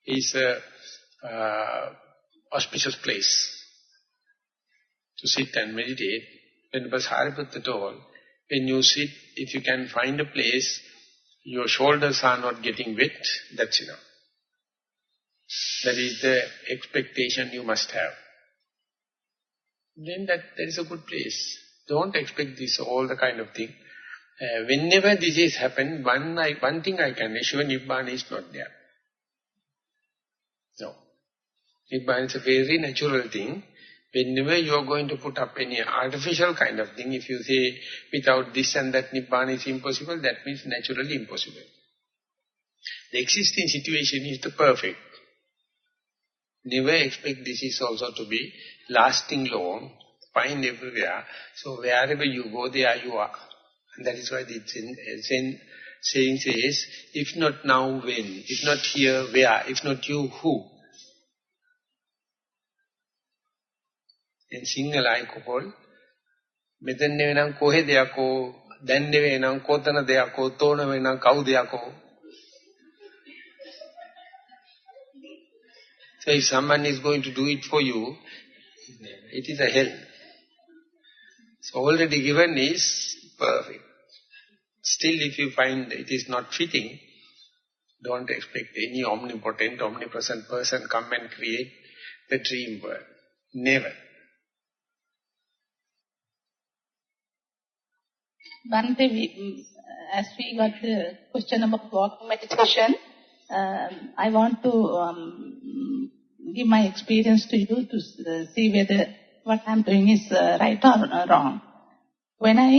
is a auspicious place to sit and meditate. Venerable Sariputta told, when you sit, if you can find a place, your shoulders are not getting wet, that's enough. That is the expectation you must have. Then that is a good place. Don't expect this, all the kind of thing. Whenever this is happened, one thing I can assure, Nibbana is not there. No. Nibbana is a very natural thing. Whenever you are going to put up any artificial kind of thing, if you say, without this and that Nibbana is impossible, that means naturally impossible. The existing situation is the perfect. Never expect this is also to be lasting long, find everywhere. So wherever you go, there you are. And that is why the Zen saying says, if not now, when? If not here, where? If not you, who? In Sinhala I call, මෙතන වෙනං කොහෙ දෙයක්ෝ දැන් නෙවෙනම් කොතන දෙයක්ෝ තෝන වෙනං කවුද යකෝ. So if someone is going to do it for you, it is a hell. So already given is perfect. Still if you find it is not fitting, don't expect any omnipotent, omnipresent person come and create the dream world. Never. Bhante, as we got the question about walking meditation, I want to give my experience to you to see whether what I'm doing is right or wrong. When I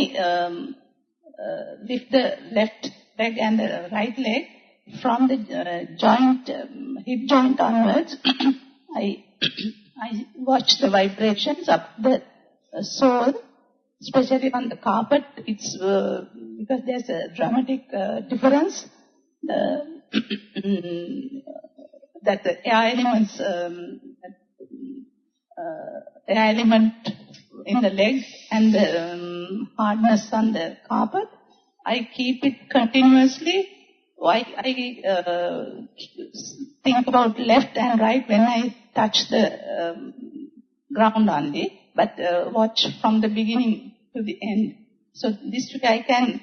lift the left leg and the right leg from the joint, hip joint onwards, I watch the vibrations up the sole, especially on the carpet. It's because there's a dramatic difference that the air elements, air element in the leg and the hardness on the carpet. I keep it continuously. I think about left and right when I touch the ground only, but watch from the beginning to the end. So this way I can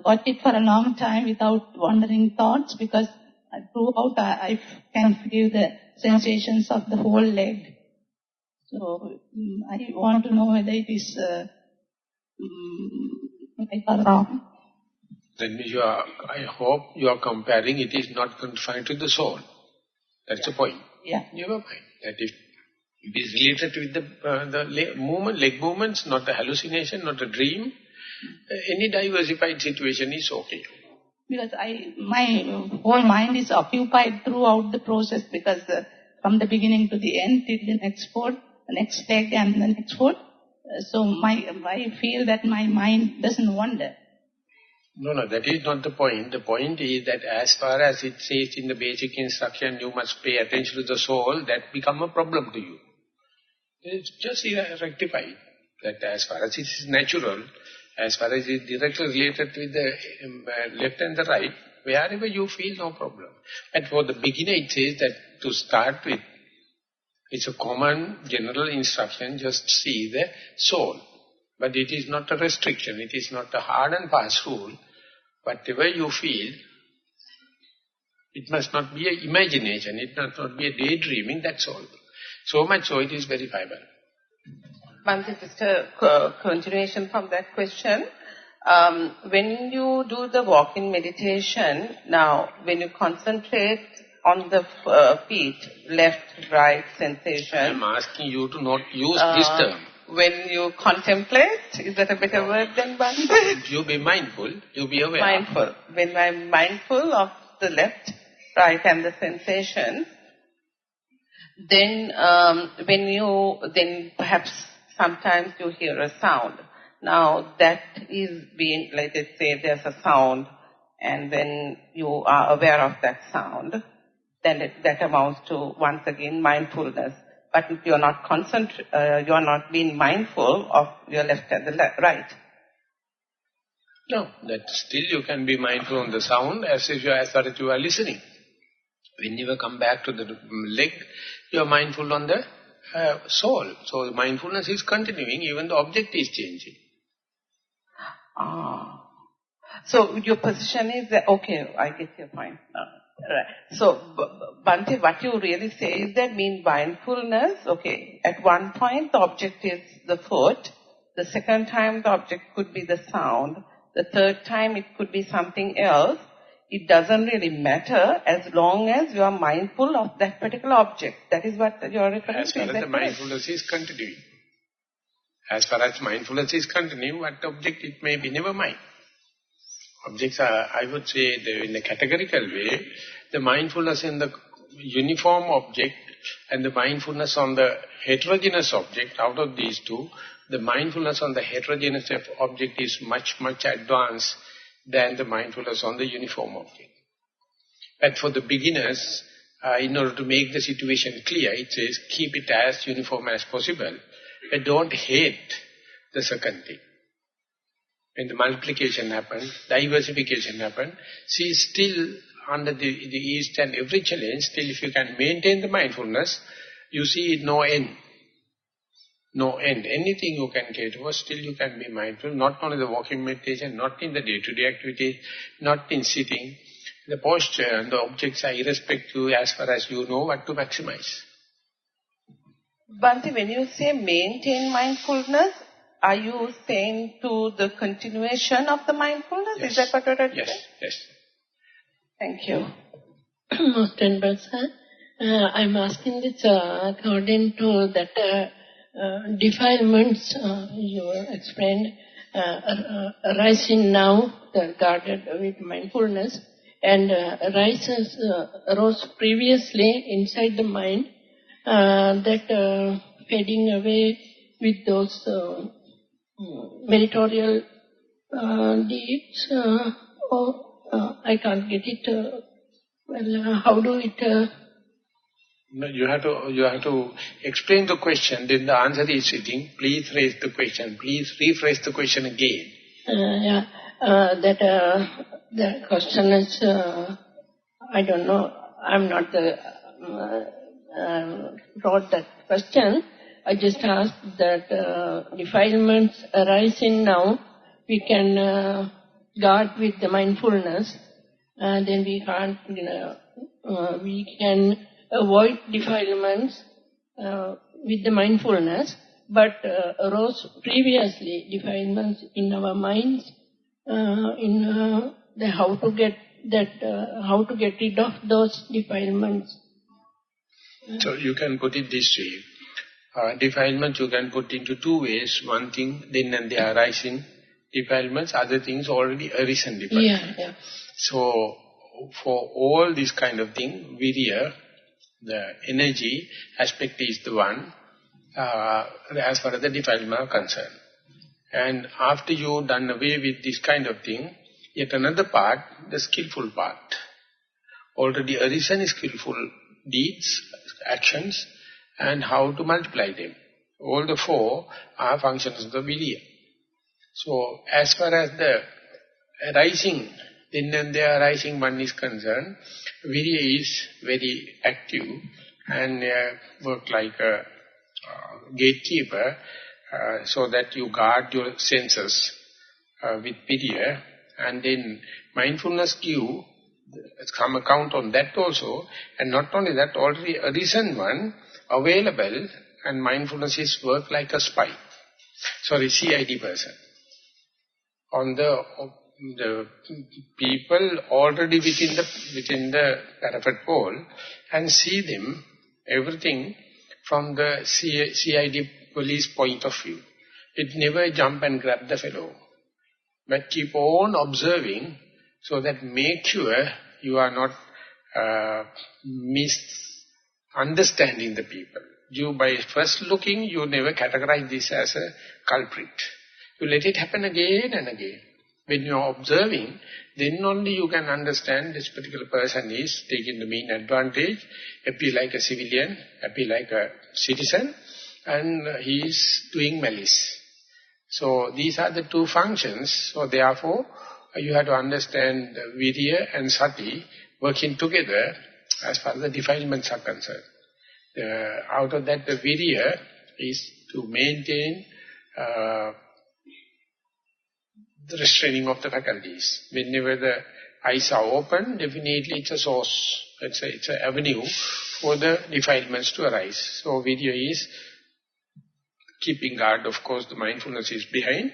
watch it for a long time without wandering thoughts, because throughout I can feel the sensations of the whole leg. So I want to know whether it is right or wrong. Then I hope you are comparing, it is not confined to the soul. That's the point. Yeah. Never mind. That if it is related with the leg movements, not a hallucination, not a dream, any diversified situation is okay. Because my whole mind is occupied throughout the process, because from the beginning to the end, till the next foot, the next leg and the next foot. So I feel that my mind doesn't wander. No, that is not the point. The point is that as far as it says in the basic instruction, you must pay attention to the soul, that become a problem to you. It's just rectified. That as far as it is natural, as far as it is directly related with the left and the right, wherever you feel, no problem. But for the beginner, it says that to start with, it's a common general instruction, just see the soul. But it is not a restriction, it is not a hard and fast rule. Whatever you feel, it must not be an imagination, it must not be a daydreaming, that's all. So much so it is verifiable. Bhante, just a continuation from that question. When you do the walking meditation, now when you concentrate on the feet, left, right sensation. I am asking you to not use this term. When you contemplate, is that a better word than Bhante? You be mindful, you be aware. Mindful. When I'm mindful of the left, right and the sensation, then then perhaps sometimes you hear a sound. Now that is being, let us say there's a sound and then you are aware of that sound, then that amounts to once again mindfulness. But if you're not you're not being mindful of your left and the right. No, that still you can be mindful on the sound as far as you are listening. When you come back to the leg, you are mindful on the soul. So mindfulness is continuing, even the object is changing. So your position is that, okay, I get your point now. Right. So, Bhante, what you really say is that mindfulness, okay, at one point the object is the foot, the second time the object could be the sound, the third time it could be something else. It doesn't really matter as long as you are mindful of that particular object. That is what you are referring to. As far as the mindfulness is continuing. As far as mindfulness is continuing, what object it may be, never mind. Objects are, I would say, in a categorical way, the mindfulness in the uniform object and the mindfulness on the heterogeneous object, out of these two, the mindfulness on the heterogeneous object is much, much advanced than the mindfulness on the uniform object. But for the beginners, in order to make the situation clear, it says keep it as uniform as possible, but don't hate the second thing. When the multiplication happens, diversification happens, see still under the east and every challenge, still if you can maintain the mindfulness, you see no end. No end. Anything you can get over, still you can be mindful, not only the walking meditation, not in the day-to-day activity, not in sitting. The posture and the objects are irrespective as far as you know what to maximize. Bhante, when you say maintain mindfulness, are you saying to the continuation of the mindfulness? Yes. Is that what you're saying? Yes, yes. Thank you. Most Honorable Sir, I'm asking this according to that defilements you explained, arising now, guarded with mindfulness, and arose previously inside the mind, that fading away with those meritorial deeds, I can't get it. How do it... No, you have to explain the question, then the answer is sitting. Please raise the question. Please rephrase the question again. The question is, I don't know, I'm not wrote that question. I just asked that defilements arising now, we can guard with the mindfulness, then we can't, we can avoid defilements with the mindfulness, but arose previously defilements in our minds, how to get rid of those defilements. So you can put it this way. Defilements you can put into two ways. One thing, then and there arising defilements, other things already arisen defilements. Yeah. So for all this kind of thing, virya, the energy aspect is the one as far as the defilement are concerned. And after you done away with this kind of thing, yet another part, the skillful part. Already arisen is skillful deeds, actions, and how to multiply them. All the four are functions of the virya. So as far as the arising, then and there arising one is concerned, virya is very active and work like a gatekeeper, so that you guard your senses with virya, and then mindfulness give some account on that also, and not only that, already arisen one available, and mindfulness is work like a spy. CID person. On the people already within the parapet wall, and see them, everything from the CID police point of view. It never jump and grab the fellow, but keep on observing, so that make sure you are not misunderstanding the people. You, by first looking, you never categorize this as a culprit. You let it happen again and again. When you are observing, then only you can understand this particular person is taking the mean advantage, appear like a civilian, appear like a citizen, and he is doing malice. So these are the two functions. So therefore, you have to understand virya and sati working together as far as the defilements are concerned. Out of that, the virya is to maintain the restraining of the faculties. Whenever the eyes are open, definitely it's a source, it's an avenue for the defilements to arise. So virya is keeping guard. Of course, the mindfulness is behind.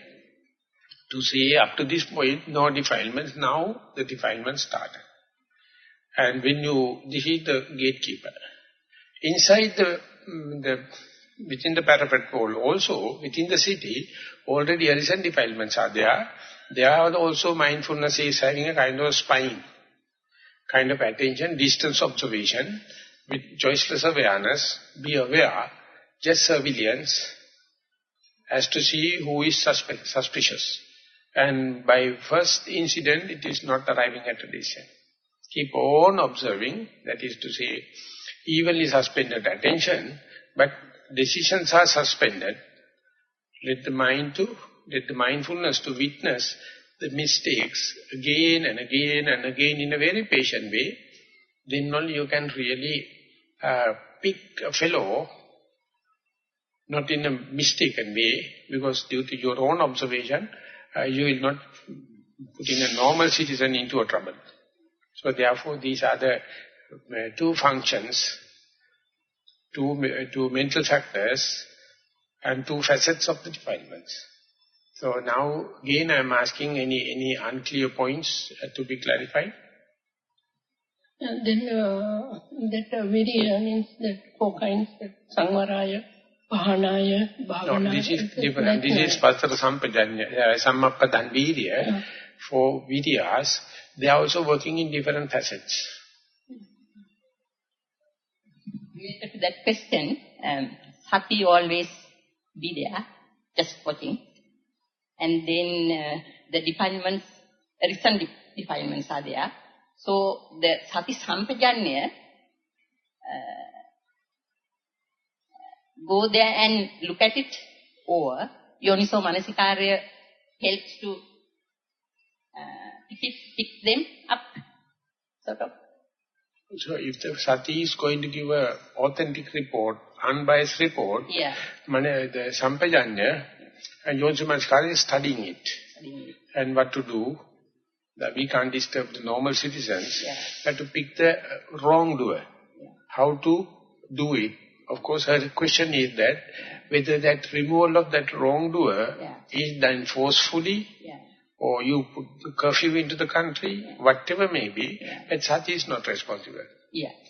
To say up to this point, no defilements, now the defilements started. And when this is the gatekeeper. Inside within the parapet wall, also within the city, already arisen defilements are there. There are also mindfulness is having a kind of spine, kind of attention, distance observation, with choiceless awareness, be aware, just surveillance, as to see who is suspicious. And by first incident, it is not arriving at a decision. Keep on observing, that is to say, evenly suspended attention, but decisions are suspended. Let the mindfulness to witness the mistakes again and again and again in a very patient way. Then only you can really pick a fellow, not in a mistaken way, because due to your own observation, you will not put in a normal citizen into a trouble. So therefore, these are the two functions, two mental factors, and two facets of the defilements. So now, again, I am asking any unclear points to be clarified. And then that Virya means that 4 kinds, that Sangvaraya, Pahanaya, Bhavanaya. No, this is different. This is Pasara Sampajanya, Sammapadan Virya. For Viryas, they are also working in different facets. Related to that question, Sati always be there, just watching. And then the defilements, recent defilements are there. So the Sati Sampajanya, go there and look at it, or Yoniso Manasikārya helps to pick them up, sort of. So if the Sati is going to give an authentic report, unbiased report, the Sampajanya and Yoniso Manasikārya is studying it. And what to do. We can't disturb the normal citizens. Have to pick the wrongdoer. How to do it. Of course, her question is that whether that removal of that wrongdoer is done forcefully, or you put the curfew into the country, whatever may be, but Sati is not responsible.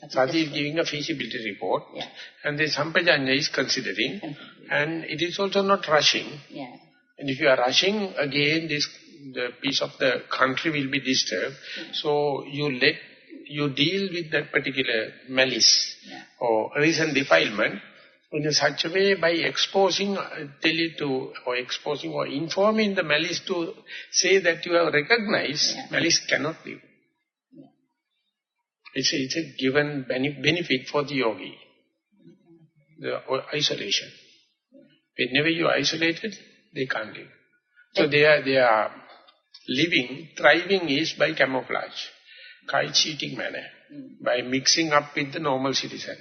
Sati is giving a feasibility report, and the Sampajanya is considering, and it is also not rushing. And if you are rushing, again, the peace of the country will be disturbed. So you deal with that particular malice or recent defilement in such a way by exposing, exposing or informing the malice to say that you have recognized, malice cannot live. It's a given benefit for the yogi, the isolation. Whenever you are isolated, they can't live. So they are living, thriving is by camouflage, kite-cheating manner, by mixing up with the normal citizen.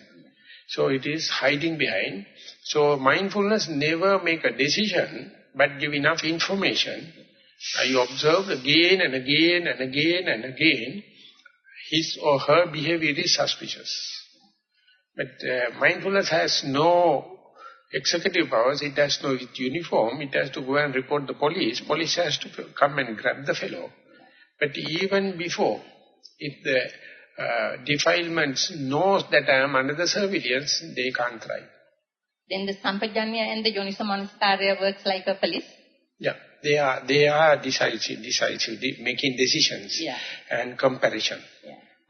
So it is hiding behind. So mindfulness never make a decision, but give enough information. You observe again and again and again and again, his or her behavior is suspicious. But mindfulness has no executive powers, it has no uniform, it has to go and report the police. Police has to come and grab the fellow. But even before, if the defilements knows that I am under the surveillance, they can't thrive. Then the Sampajanya and the Yoniso Manasikārya works like a police? Yeah, they are decisive, making decisions and comparison.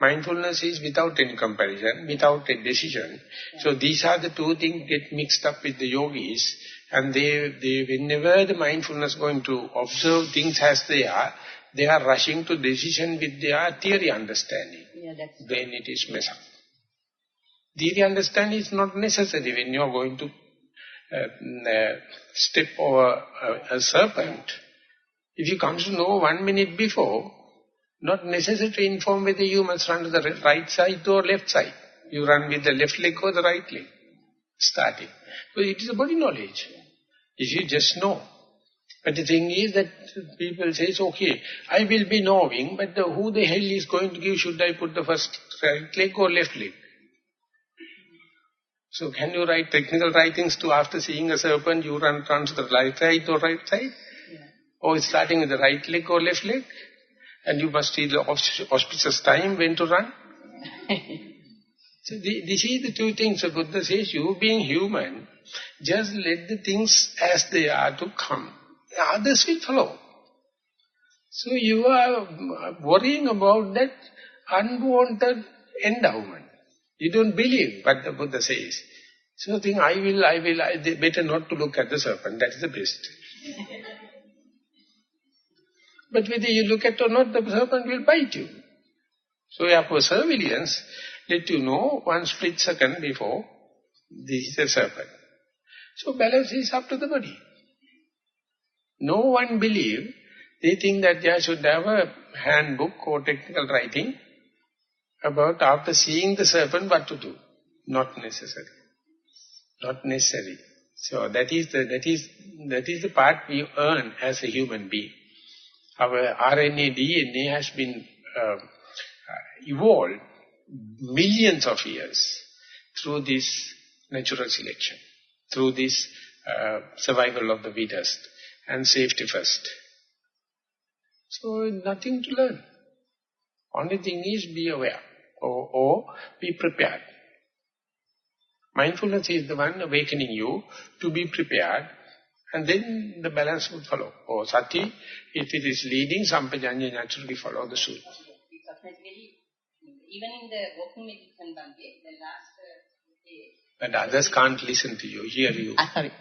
Mindfulness is without any comparison, without a decision. So these are the two things get mixed up with the yogis, and they whenever the mindfulness going to observe things as they are rushing to decision with their theory understanding. Then it is mess up. Theory understanding is not necessary when you are going to step over a serpent. If you come to know 1 minute before, not necessary to inform whether you must run to the right side or left side. You run with the left leg or the right leg, starting. So it is a body knowledge. If you just know. But the thing is that people say, okay, I will be knowing, but who the hell is going to give, should I put the first right leg or left leg? So can you write technical writings to after seeing a serpent, you run to the right side or right side? Or starting with the right leg or left leg? And you must see the auspicious time when to run. So this is the two things. So Buddha says, you being human, just let the things as they are to come. Others will follow. So you are worrying about that unwanted endowment. You don't believe what the Buddha says. So think, I will, better not to look at the serpent. That is the best. But whether you look at or not, the serpent will bite you. So for surveillance, let you know 1 split second before, this is a serpent. So balance is up to the body. No one believe, they think that they should have a handbook or technical writing about after seeing the serpent what to do. Not necessary. Not necessary. So that is the part we earn as a human being. Our RNA, DNA has been evolved millions of years through this natural selection, through this survival of the fittest and safety first. So nothing to learn. Only thing is be aware or be prepared. Mindfulness is the one awakening you to be prepared, and then the balance would follow. Or sati, if it is leading, sampajanya naturally follow the suit. Even in the walking meditation, the last day... But others can't listen to you, hear you. Sorry.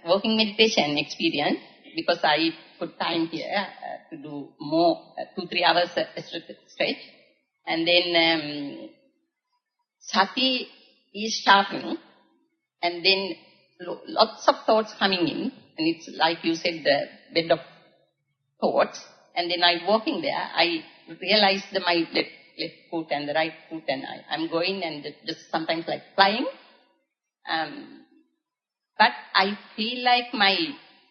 Walking meditation experience, because I put time here to do more, 2-3 hours stretch. And then sati is sharpening, and then lots of thoughts coming in, and it's like you said, the bed of thoughts. And then I'm walking there, I realized that my left foot and the right foot, and I'm going and just sometimes like flying. But I feel like my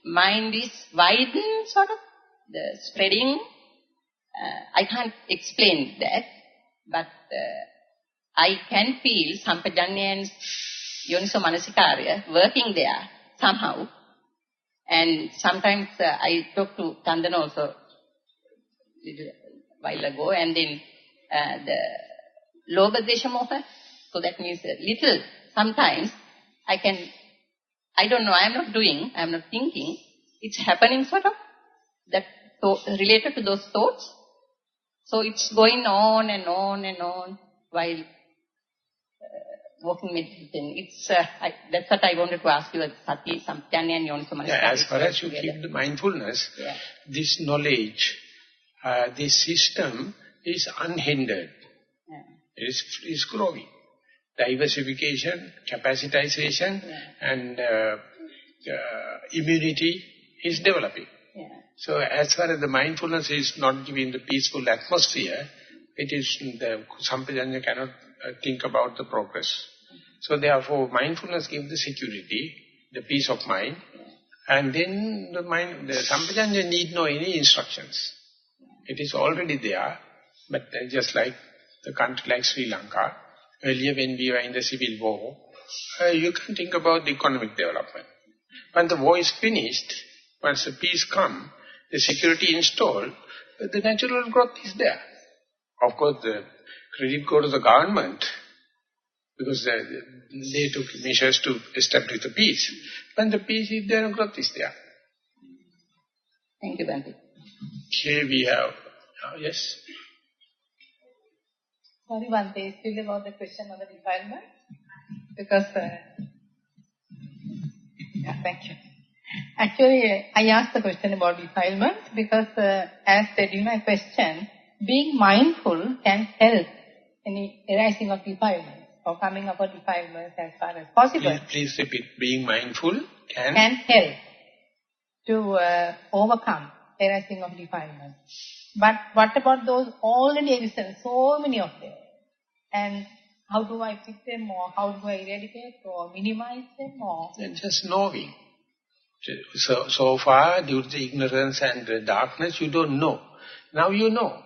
mind is widened, sort of, the spreading. I can't explain that, but I can feel sampajanya and yoniso manasikārya working there somehow. And sometimes I talked to Chandan also a little while ago, and then the lobha desha moha, so that means little, sometimes I don't know, I'm not doing, I'm not thinking, it's happening sort of, that related to those thoughts. So it's going on and on and on while walking meditation. It's that's what I wanted to ask you, sati, sampajanya and yoniso manasikārya. As far as you keep the mindfulness, this knowledge, this system is unhindered. It is growing. Diversification, capacitization, and immunity is developing. So as far as the mindfulness is not giving the peaceful atmosphere, it is the sampajanya cannot think about the progress. So therefore mindfulness gives the security, the peace of mind, and then the sampajanya need no any instructions. It is already there, but just like the country like Sri Lanka, earlier when we were in the civil war, you can think about the economic development. When the war is finished, once the peace comes, the security installed, the natural growth is there. Of course, the credit goes to the government, because they took measures to establish the peace. When the peace is there, growth is there. Thank you, Bhante. Here we have, yes? Sorry, Bhante, still about the question of the defilement. Because, thank you. Actually, I asked the question about defilement because, as said in my question, being mindful can help any arising of defilement or coming up with defilements as far as possible. Please repeat. Being mindful can help to overcome arising of defilement. But what about those already exist, so many of them? And how do I fix them, or how do I eradicate or minimize them? Or just knowing. So far, due to the ignorance and the darkness, you don't know. Now you know.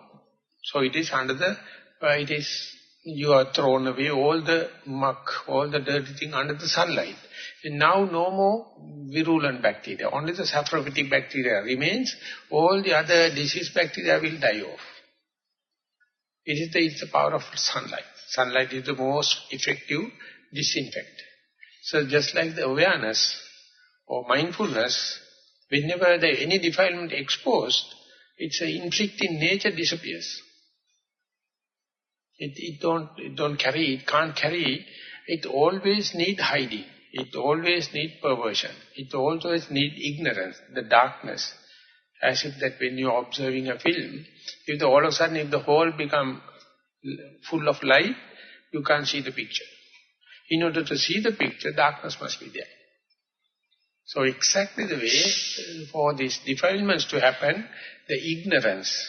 So it is under the, you are thrown away all the muck, all the dirty thing under the sunlight. And now no more virulent bacteria. Only the saprophytic bacteria remains. All the other disease bacteria will die off. It is the power of sunlight. Sunlight is the most effective disinfect. So just like the awareness or mindfulness, whenever any defilement exposed, its inflicting nature disappears. It can't carry, it always need hiding. It always need perversion. It always need ignorance, the darkness. As if that when you are observing a film, if all of a sudden if the whole become full of light, you can't see the picture. In order to see the picture, darkness must be there. So exactly the way for these defilements to happen, the ignorance,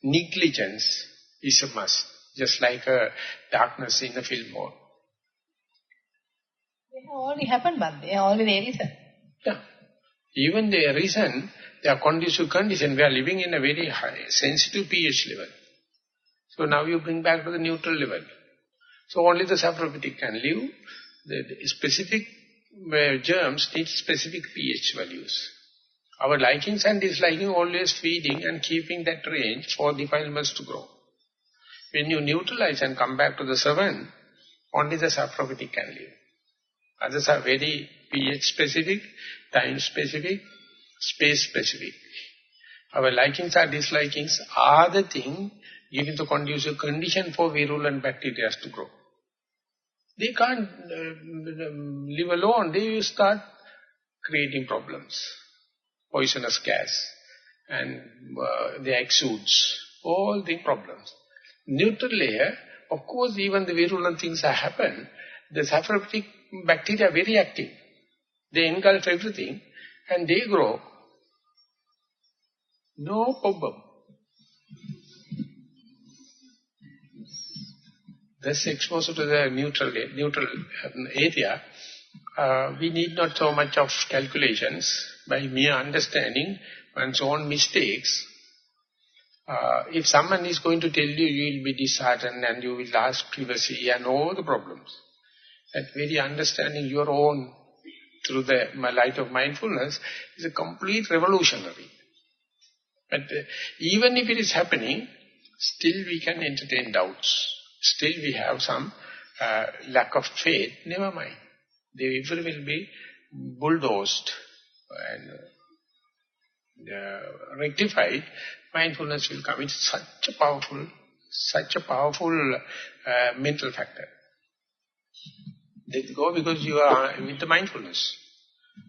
negligence is a must. Just like a darkness in a film hall. They have already happened, but they are already a reason. Yeah. Even the reason, they are conducive condition. We are living in a very high, sensitive pH level. So now you bring back to the neutral level. So only the saprophytic can live. The specific germs need specific pH values. Our likings and disliking always feeding and keeping that range for defilements to grow. When you neutralize and come back to the 7, only the saprophytic can live. Others are very pH specific, time specific, space specific. Our likings and dislikings are the thing giving the conducive condition for virulent bacteria to grow. They can't live alone. They will start creating problems. Poisonous gas and the exudes, all the problems. Neutral layer, of course, even the virulent things that happen, the saprophytic bacteria are very active. They engulf everything and they grow. No problem. Thus exposed to the neutral area, we need not so much of calculations. By mere understanding one's own mistakes, if someone is going to tell you, you will be disheartened and you will ask privacy and all the problems. That very understanding your own through the light of mindfulness is a complete revolutionary. But even if it is happening, still we can entertain doubts. Still we have some lack of faith. Never mind. The evil will be bulldozed and rectified. Mindfulness will come. It's such a powerful mental factor. Let go because you are with the mindfulness.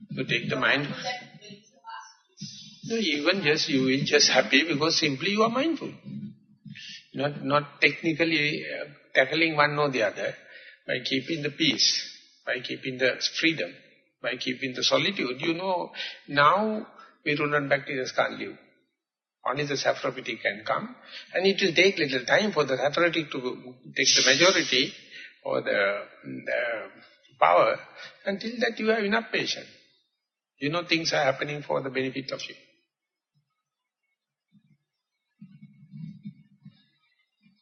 You take the mind. No, even just you will just happy because simply you are mindful. Not technically tackling one or the other. By keeping the peace, by keeping the freedom, by keeping the solitude, you know, now virulent bacteria can't live. Only the saprophytic can come, and it will take little time for the saprophytic to take the majority or the power. Until that you have enough patience. You know things are happening for the benefit of you.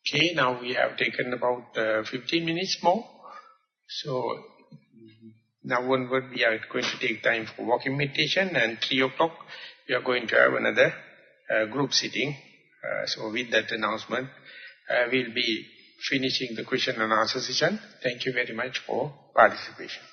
Okay, now we have taken about 15 minutes more. So, now onward we are going to take time for walking meditation, and 3 o'clock we are going to have another group sitting. So with that announcement, we'll be finishing the question and answer session. Thank you very much for participation.